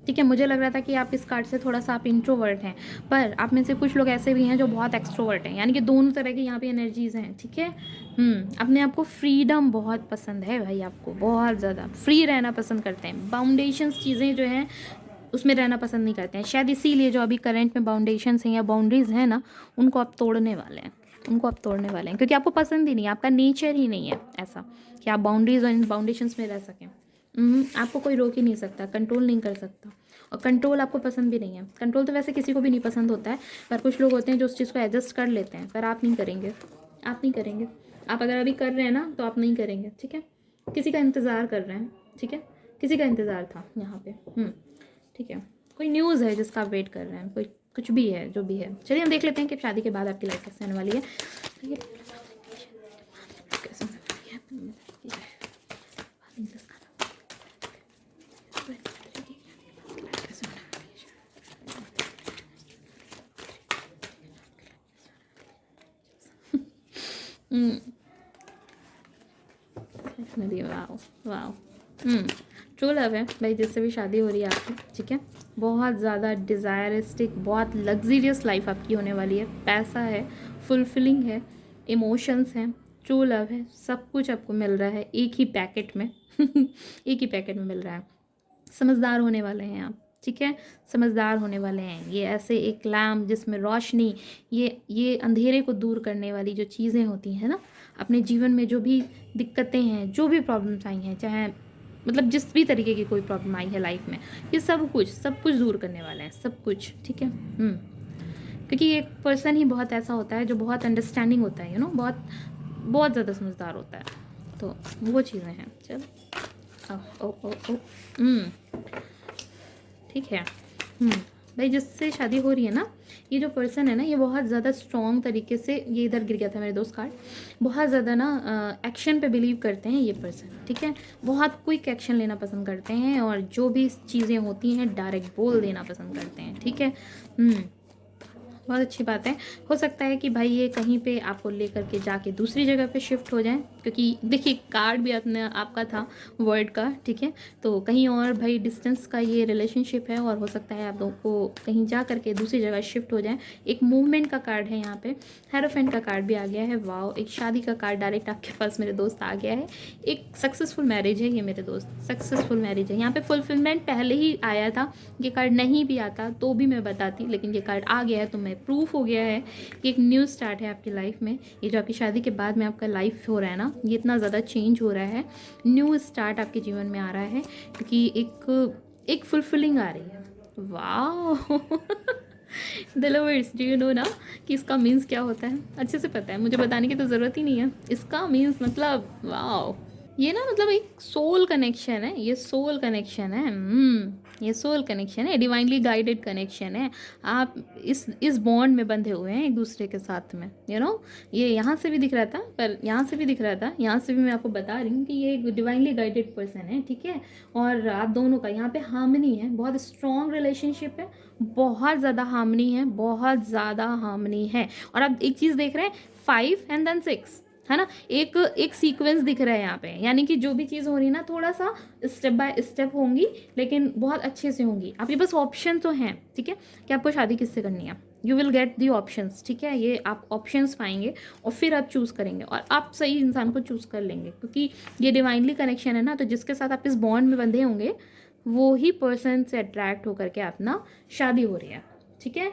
ठीक है। मुझे लग रहा था कि आप इस कार्ड से थोड़ा सा आप इंट्रोवर्ट हैं, पर आप में से कुछ लोग ऐसे भी हैं जो बहुत एक्सट्रोवर्ट हैं, यानी कि दोनों तरह की यहाँ पे एनर्जीज हैं। ठीक है। अपने आप को फ्रीडम बहुत पसंद है भाई, आपको बहुत ज़्यादा फ्री रहना पसंद करते हैं। बाउंडेशंस चीज़ें जो हैं उसमें रहना पसंद नहीं करते हैं, शायद इसीलिए जो अभी करंट में बाउंडेशंस हैं या बाउंड्रीज हैं ना, उनको आप तोड़ने वाले हैं। उनको आप तोड़ने वाले हैं क्योंकि आपको पसंद ही नहीं है, आपका नेचर ही नहीं है ऐसा कि आप बाउंड्रीज और इन बाउंडेशंस में रह सकें। आपको कोई रोक ही नहीं सकता, कंट्रोल नहीं कर सकता, और कंट्रोल आपको पसंद भी नहीं है। कंट्रोल तो वैसे किसी को भी नहीं पसंद होता है, पर कुछ लोग होते हैं जो उस चीज़ को एडजस्ट कर लेते हैं, पर आप नहीं करेंगे। आप नहीं करेंगे। आप अगर अभी कर रहे हैं ना तो आप नहीं करेंगे। ठीक है। किसी का इंतज़ार कर रहे हैं। ठीक है। किसी का इंतज़ार था यहाँ पे। ठीक है। कोई न्यूज़ है जिसका आप वेट कर रहे हैं, कोई कुछ भी है, जो भी है। चलिए हम देख लेते हैं कि शादी के बाद आपकी लाइफ कैसे आने वाली है। कैसे होने वाली है। Wow wow. ट्रू लव है भाई, जिससे भी शादी हो रही है आपकी। ठीक है। बहुत ज़्यादा डिज़ायरिस्टिक, बहुत लग्जीरियस लाइफ आपकी होने वाली है। पैसा है, फुलफिलिंग है, इमोशंस हैं, ट्रू लव है, सब कुछ आपको मिल रहा है एक ही पैकेट में। एक ही पैकेट में मिल रहा है। समझदार होने वाले हैं आप। ठीक है, समझदार होने वाले हैं। ये ऐसे एक लैम्प जिसमें रोशनी, ये अंधेरे को दूर करने वाली जो चीज़ें होती हैं ना, अपने जीवन में जो भी दिक्कतें हैं, जो भी प्रॉब्लम्स आई हैं, चाहे मतलब जिस भी तरीके की कोई प्रॉब्लम आई है लाइफ में, ये सब कुछ दूर करने वाले हैं, सब कुछ। ठीक है। क्योंकि एक पर्सन ही बहुत ऐसा होता है जो बहुत अंडरस्टैंडिंग होता है, बहुत बहुत ज़्यादा समझदार होता है। तो वो चीज़ें हैं। चलो ओ ओ ओ ठीक है। भाई जिससे शादी हो रही है ना, ये जो पर्सन है ना, ये बहुत ज़्यादा स्ट्रॉन्ग तरीके से, ये इधर गिर गया था मेरे दोस्त कार्ड, बहुत ज़्यादा ना एक्शन पे बिलीव करते हैं ये पर्सन। ठीक है, बहुत क्विक एक्शन लेना पसंद करते हैं और जो भी चीज़ें होती हैं डायरेक्ट बोल देना पसंद करते हैं। ठीक है। बहुत अच्छी बात है। हो सकता है कि भाई ये कहीं पे आपको लेकर के जाके दूसरी जगह पे शिफ्ट हो जाएं, क्योंकि देखिए कार्ड भी अपने आपका था वर्ड का। ठीक है, तो कहीं और भाई डिस्टेंस का ये रिलेशनशिप है और हो सकता है आप लोगों को कहीं जा करके दूसरी जगह शिफ्ट हो जाएं। एक मूवमेंट का कार्ड है यहाँ पे, हेरोफेंट का कार्ड भी आ गया है। वाओ, एक शादी का कार्ड डायरेक्ट आपके पास मेरे दोस्त आ गया है। एक सक्सेसफुल मैरिज है ये मेरे दोस्त, सक्सेसफुल मैरिज है। यहाँ पे फुलफिलमेंट पहले ही आया था, ये कार्ड नहीं भी आता तो भी मैं बताती, लेकिन ये कार्ड आ गया है तो मैं प्रूफ हो गया है कि एक न्यू स्टार्ट है आपकी लाइफ में। ये जो आपकी शादी के बाद में आपका लाइफ हो रहा है ना, ये इतना ज़्यादा चेंज हो रहा है, न्यू स्टार्ट आपके जीवन में आ रहा है, क्योंकि एक फुलफिलिंग आ रही है। वाह the lovers, do you know ना कि इसका मीन्स क्या होता है? अच्छे से पता है, मुझे बताने की तो ज़रूरत ही नहीं है। इसका मीन्स मतलब वाह, ये ना मतलब एक सोल कनेक्शन है, ये सोल कनेक्शन है। ये सोल कनेक्शन है, डिवाइनली गाइडेड कनेक्शन है। आप इस बॉन्ड में बंधे हुए हैं एक दूसरे के साथ में। ये यहाँ से भी दिख रहा था, पर यहाँ से भी दिख रहा था, यहाँ से भी मैं आपको बता रही हूँ कि ये एक डिवाइनली गाइडेड पर्सन है। ठीक है, और आप दोनों का यहाँ पे हार्मनी है, बहुत स्ट्रॉन्ग रिलेशनशिप है, बहुत ज़्यादा हार्मनी है, बहुत ज़्यादा हार्मनी है। और आप एक चीज़ देख रहे हैं, 5 एंड देन 6 है ना, एक सीक्वेंस दिख रहा है यहाँ पे, यानी कि जो भी चीज़ हो रही है ना, थोड़ा सा स्टेप बाय स्टेप होंगी, लेकिन बहुत अच्छे से होंगी। आपके पास ऑप्शन तो हैं। ठीक है, कि आपको शादी किससे करनी है, you will get the options. ठीक है, ये आप ऑप्शंस पाएंगे और फिर आप चूज़ करेंगे और आप सही इंसान को चूज़ कर लेंगे, क्योंकि ये डिवाइनली कनेक्शन है ना, तो जिसके साथ आप इस बॉन्ड में बंधे होंगे वो ही पर्सन से अट्रैक्ट होकर के अपना शादी हो रही है। ठीक है।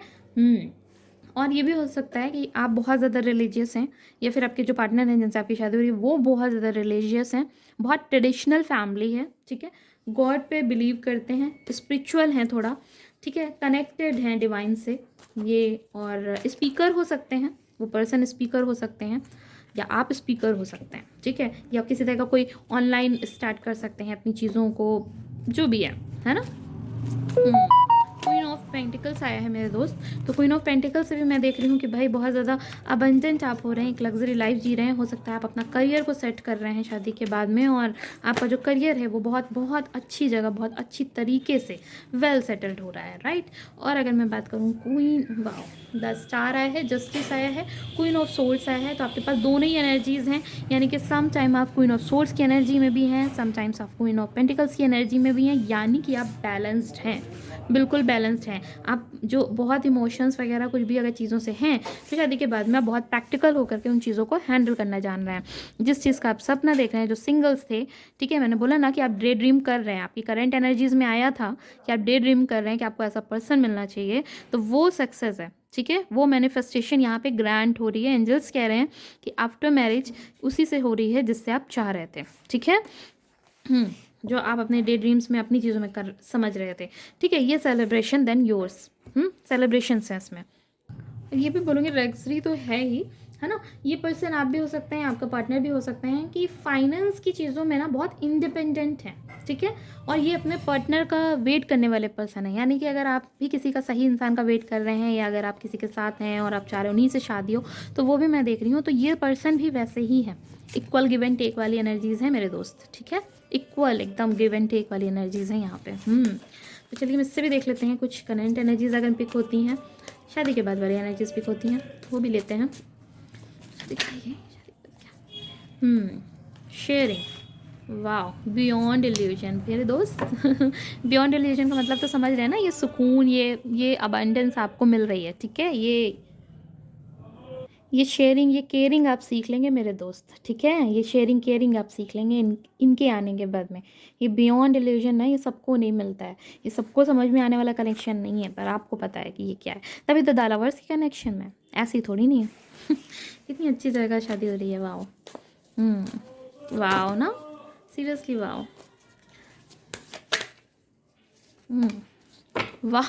और ये भी हो सकता है कि आप बहुत ज़्यादा रिलीजियस हैं, या फिर आपके जो पार्टनर हैं जिनसे आपकी शादी हो रही है वो बहुत ज़्यादा रिलीजियस हैं, बहुत ट्रेडिशनल फैमिली है। ठीक है, गॉड पे बिलीव करते हैं, स्पिरिचुअल हैं थोड़ा। ठीक है, कनेक्टेड हैं डिवाइन से ये, और स्पीकर हो सकते हैं, वो पर्सन स्पीकर हो सकते हैं, या आप स्पीकर हो सकते हैं। ठीक है, या किसी तरह का कोई ऑनलाइन स्टार्ट कर सकते हैं अपनी चीज़ों को, जो भी है ना। क्वीन ऑफ पेंटिकल्स आया है मेरे दोस्त, तो क्वीन ऑफ पेंटिकल्स से भी मैं देख रही हूँ कि भाई बहुत ज़्यादा अबंडेंट आप हो रहे हैं, एक लग्जरी लाइफ जी रहे हैं। हो सकता है आप अपना करियर को सेट कर रहे हैं शादी के बाद में, और आपका जो करियर है वो बहुत बहुत अच्छी जगह, बहुत अच्छी तरीके से वेल सेटल्ड हो रहा है, राइट। और अगर मैं बात करूँ क्वीन, वाओ, द स्टार आया है, जस्टिस आया है, क्वीन ऑफ सोर्ड्स आया है, तो आपके पास दोनों ही एनर्जीज़ हैं, यानी कि सम टाइम आप क्वीन ऑफ सोर्ड्स की एनर्जी में भी हैं, सम टाइम्स आप क्वीन ऑफ पेंटिकल्स की एनर्जी में भी हैं, यानी कि आप बैलेंस्ड हैं, बिल्कुल बैलेंस्ड हैं। आप जो बहुत इमोशंस वगैरह कुछ भी अगर चीज़ों से हैं, तो शादी के बाद में आप बहुत प्रैक्टिकल होकर के उन चीज़ों को हैंडल करना जान रहे हैं। जिस चीज़ का आप सपना देख रहे हैं, जो सिंगल्स थे, ठीक है, मैंने बोला ना कि आप डे ड्रीम कर रहे हैं, आपकी करंट एनर्जीज़ में आया था कि आप डे ड्रीम कर रहे हैं कि आपको ऐसा पर्सन मिलना चाहिए, तो वो सक्सेस है। ठीक है, वो मैनिफेस्टेशन यहाँ पे ग्रांट हो रही है। एंजल्स कह रहे हैं कि आफ्टर मैरिज उसी से हो रही है जिससे आप चाह रहे थे। ठीक है, जो आप अपने डे ड्रीम्स में अपनी चीज़ों में कर समझ रहे थे। ठीक है, ये सेलिब्रेशन देन योर्स, सेलिब्रेशन है इसमें। ये भी बोलूँगी लग्जरी तो है ही, है ना। ये पर्सन आप भी हो सकते हैं, आपका पार्टनर भी हो सकते हैं कि फाइनेंस की चीज़ों में ना बहुत इंडिपेंडेंट हैं। ठीक है, और ये अपने पार्टनर का वेट करने वाले पर्सन है, यानी कि अगर आप भी किसी का सही इंसान का वेट कर रहे हैं, या अगर आप किसी के साथ हैं और आप चाह रहे हो उन्हीं से शादी हो, तो वो भी मैं देख रही हूँ। तो ये पर्सन भी वैसे ही है, इक्वल गिव एंड टेक वाली एनर्जीज़ हैं मेरे दोस्त। ठीक है, इक्वल एकदम गिव एंड टेक वाली एनर्जीज़ हैं यहाँ पे। तो चलिए हम इससे भी देख लेते हैं कुछ करंट एनर्जीज़ अगर पिक होती हैं, शादी के बाद वाली एनर्जीज पिक होती हैं, तो वो भी लेते हैं। दिखाइए शेयरिंग, वाह, बियॉन्ड इल्यूजन मेरे दोस्त बियॉन्ड इल्यूजन का मतलब तो समझ रहे हैं ना, ये सुकून, ये अबंडेंस आपको मिल रही है। ठीक है, ये शेयरिंग, ये केयरिंग आप सीख लेंगे मेरे दोस्त, ठीक है। ये शेयरिंग केयरिंग आप सीख लेंगे इनके आने के बाद में। ये बियॉन्ड इल्यूजन ना, ये सबको नहीं मिलता है, ये सबको समझ में आने वाला कनेक्शन नहीं है, पर आपको पता है कि ये क्या है। तभी तो द लवर्स की कनेक्शन में, ऐसी थोड़ी नहीं है। कितनी अच्छी जगह शादी हो रही है, वाओ। वाओ ना, सीरियसली वाओ। वाह।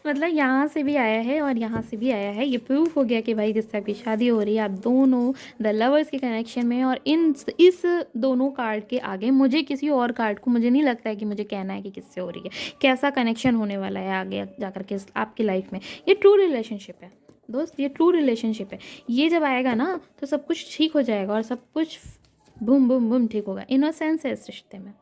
मतलब यहाँ से भी आया है और यहाँ से भी आया है, ये प्रूफ हो गया कि भाई जिससे आपकी शादी हो रही है, आप दोनों द लवर्स के कनेक्शन में। और इस दोनों कार्ड के आगे मुझे किसी और कार्ड को मुझे नहीं लगता है कि मुझे कहना है कि किससे हो रही है, कैसा कनेक्शन होने वाला है आगे जाकर के आपकी लाइफ में। ये ट्रू रिलेशनशिप है दोस्त, ये ट्रू रिलेशनशिप है। ये जब आएगा ना तो सब कुछ ठीक हो जाएगा और सब कुछ बूम बूम बूम ठीक होगा। इनोसेंस है इस रिश्ते में,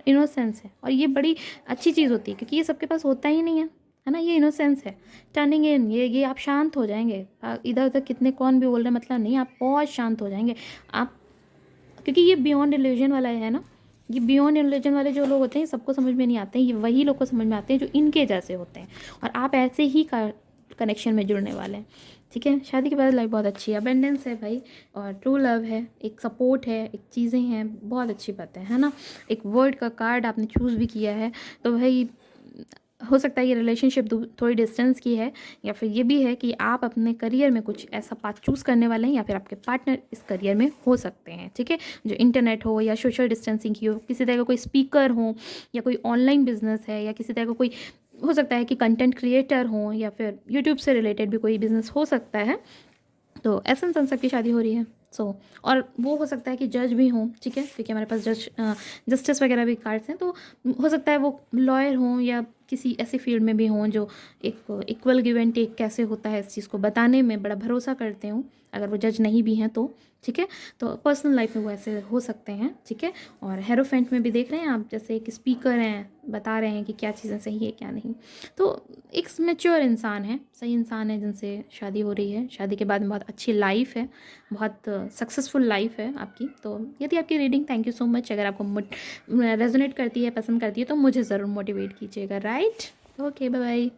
इनोसेंस है, और ये बड़ी अच्छी चीज़ होती है क्योंकि ये सबके पास होता ही नहीं है ना। ये इनोसेंस है, टर्निंग इन, ये आप शांत हो जाएंगे। इधर उधर कितने कौन भी बोल रहे हैं मतलब नहीं, आप बहुत शांत हो जाएंगे आप, क्योंकि ये बियॉन्ड इल्यूजन वाला है ना। ये बियॉन्ड इल्यूजन वाले जो लोग होते हैं सबको समझ में नहीं आते हैं, ये वही लोग को समझ में आते हैं जो इनके जैसे होते हैं। और आप ऐसे ही कनेक्शन में जुड़ने वाले हैं, ठीक है। शादी के बाद लाइफ बहुत अच्छी है, अबेंडेंस है भाई, और ट्रू लव है, एक सपोर्ट है, एक चीज़ें हैं, बहुत अच्छी बात है ना। एक वर्ड का कार्ड आपने चूज़ भी किया है, तो भाई हो सकता है ये रिलेशनशिप थोड़ी डिस्टेंस की है, या फिर ये भी है कि आप अपने करियर में कुछ ऐसा पाथ चूज़ करने वाले हैं, या फिर आपके पार्टनर इस करियर में हो सकते हैं, ठीक है। जो इंटरनेट हो या सोशल डिस्टेंसिंग की हो, किसी तरह का कोई स्पीकर हो, या कोई ऑनलाइन बिजनेस है, या किसी तरह का कोई हो सकता है कि कंटेंट क्रिएटर हो, या फिर यूट्यूब से रिलेटेड भी कोई बिजनेस हो सकता है। तो ऐसे इंसान सबकी शादी हो रही है। और वो हो सकता है कि जज भी हों, ठीक है, क्योंकि हमारे पास जस्टिस वगैरह भी कार्ड्स हैं, तो हो सकता है वो लॉयर हों या किसी ऐसे फील्ड में भी हों जो एक इक्वल गिव एंड टेक कैसे होता है इस चीज़ को बताने में बड़ा भरोसा करते हों, अगर वो जज नहीं भी हैं तो, ठीक है। तो पर्सनल लाइफ में वो ऐसे हो सकते हैं, ठीक है। और हेरोफेंट में भी देख रहे हैं आप, जैसे एक स्पीकर हैं, बता रहे हैं कि क्या चीज़ें सही है क्या नहीं। तो एक मैच्योर इंसान है, सही इंसान है जिनसे शादी हो रही है। शादी के बाद में बहुत अच्छी लाइफ है, बहुत सक्सेसफुल लाइफ है आपकी। तो यदि आपकी reading, thank you so much, अगर आपको रेजोनेट करती है, पसंद करती है, तो मुझे ज़रूर मोटिवेट कीजिएगा, राइट। Okay, bye bye.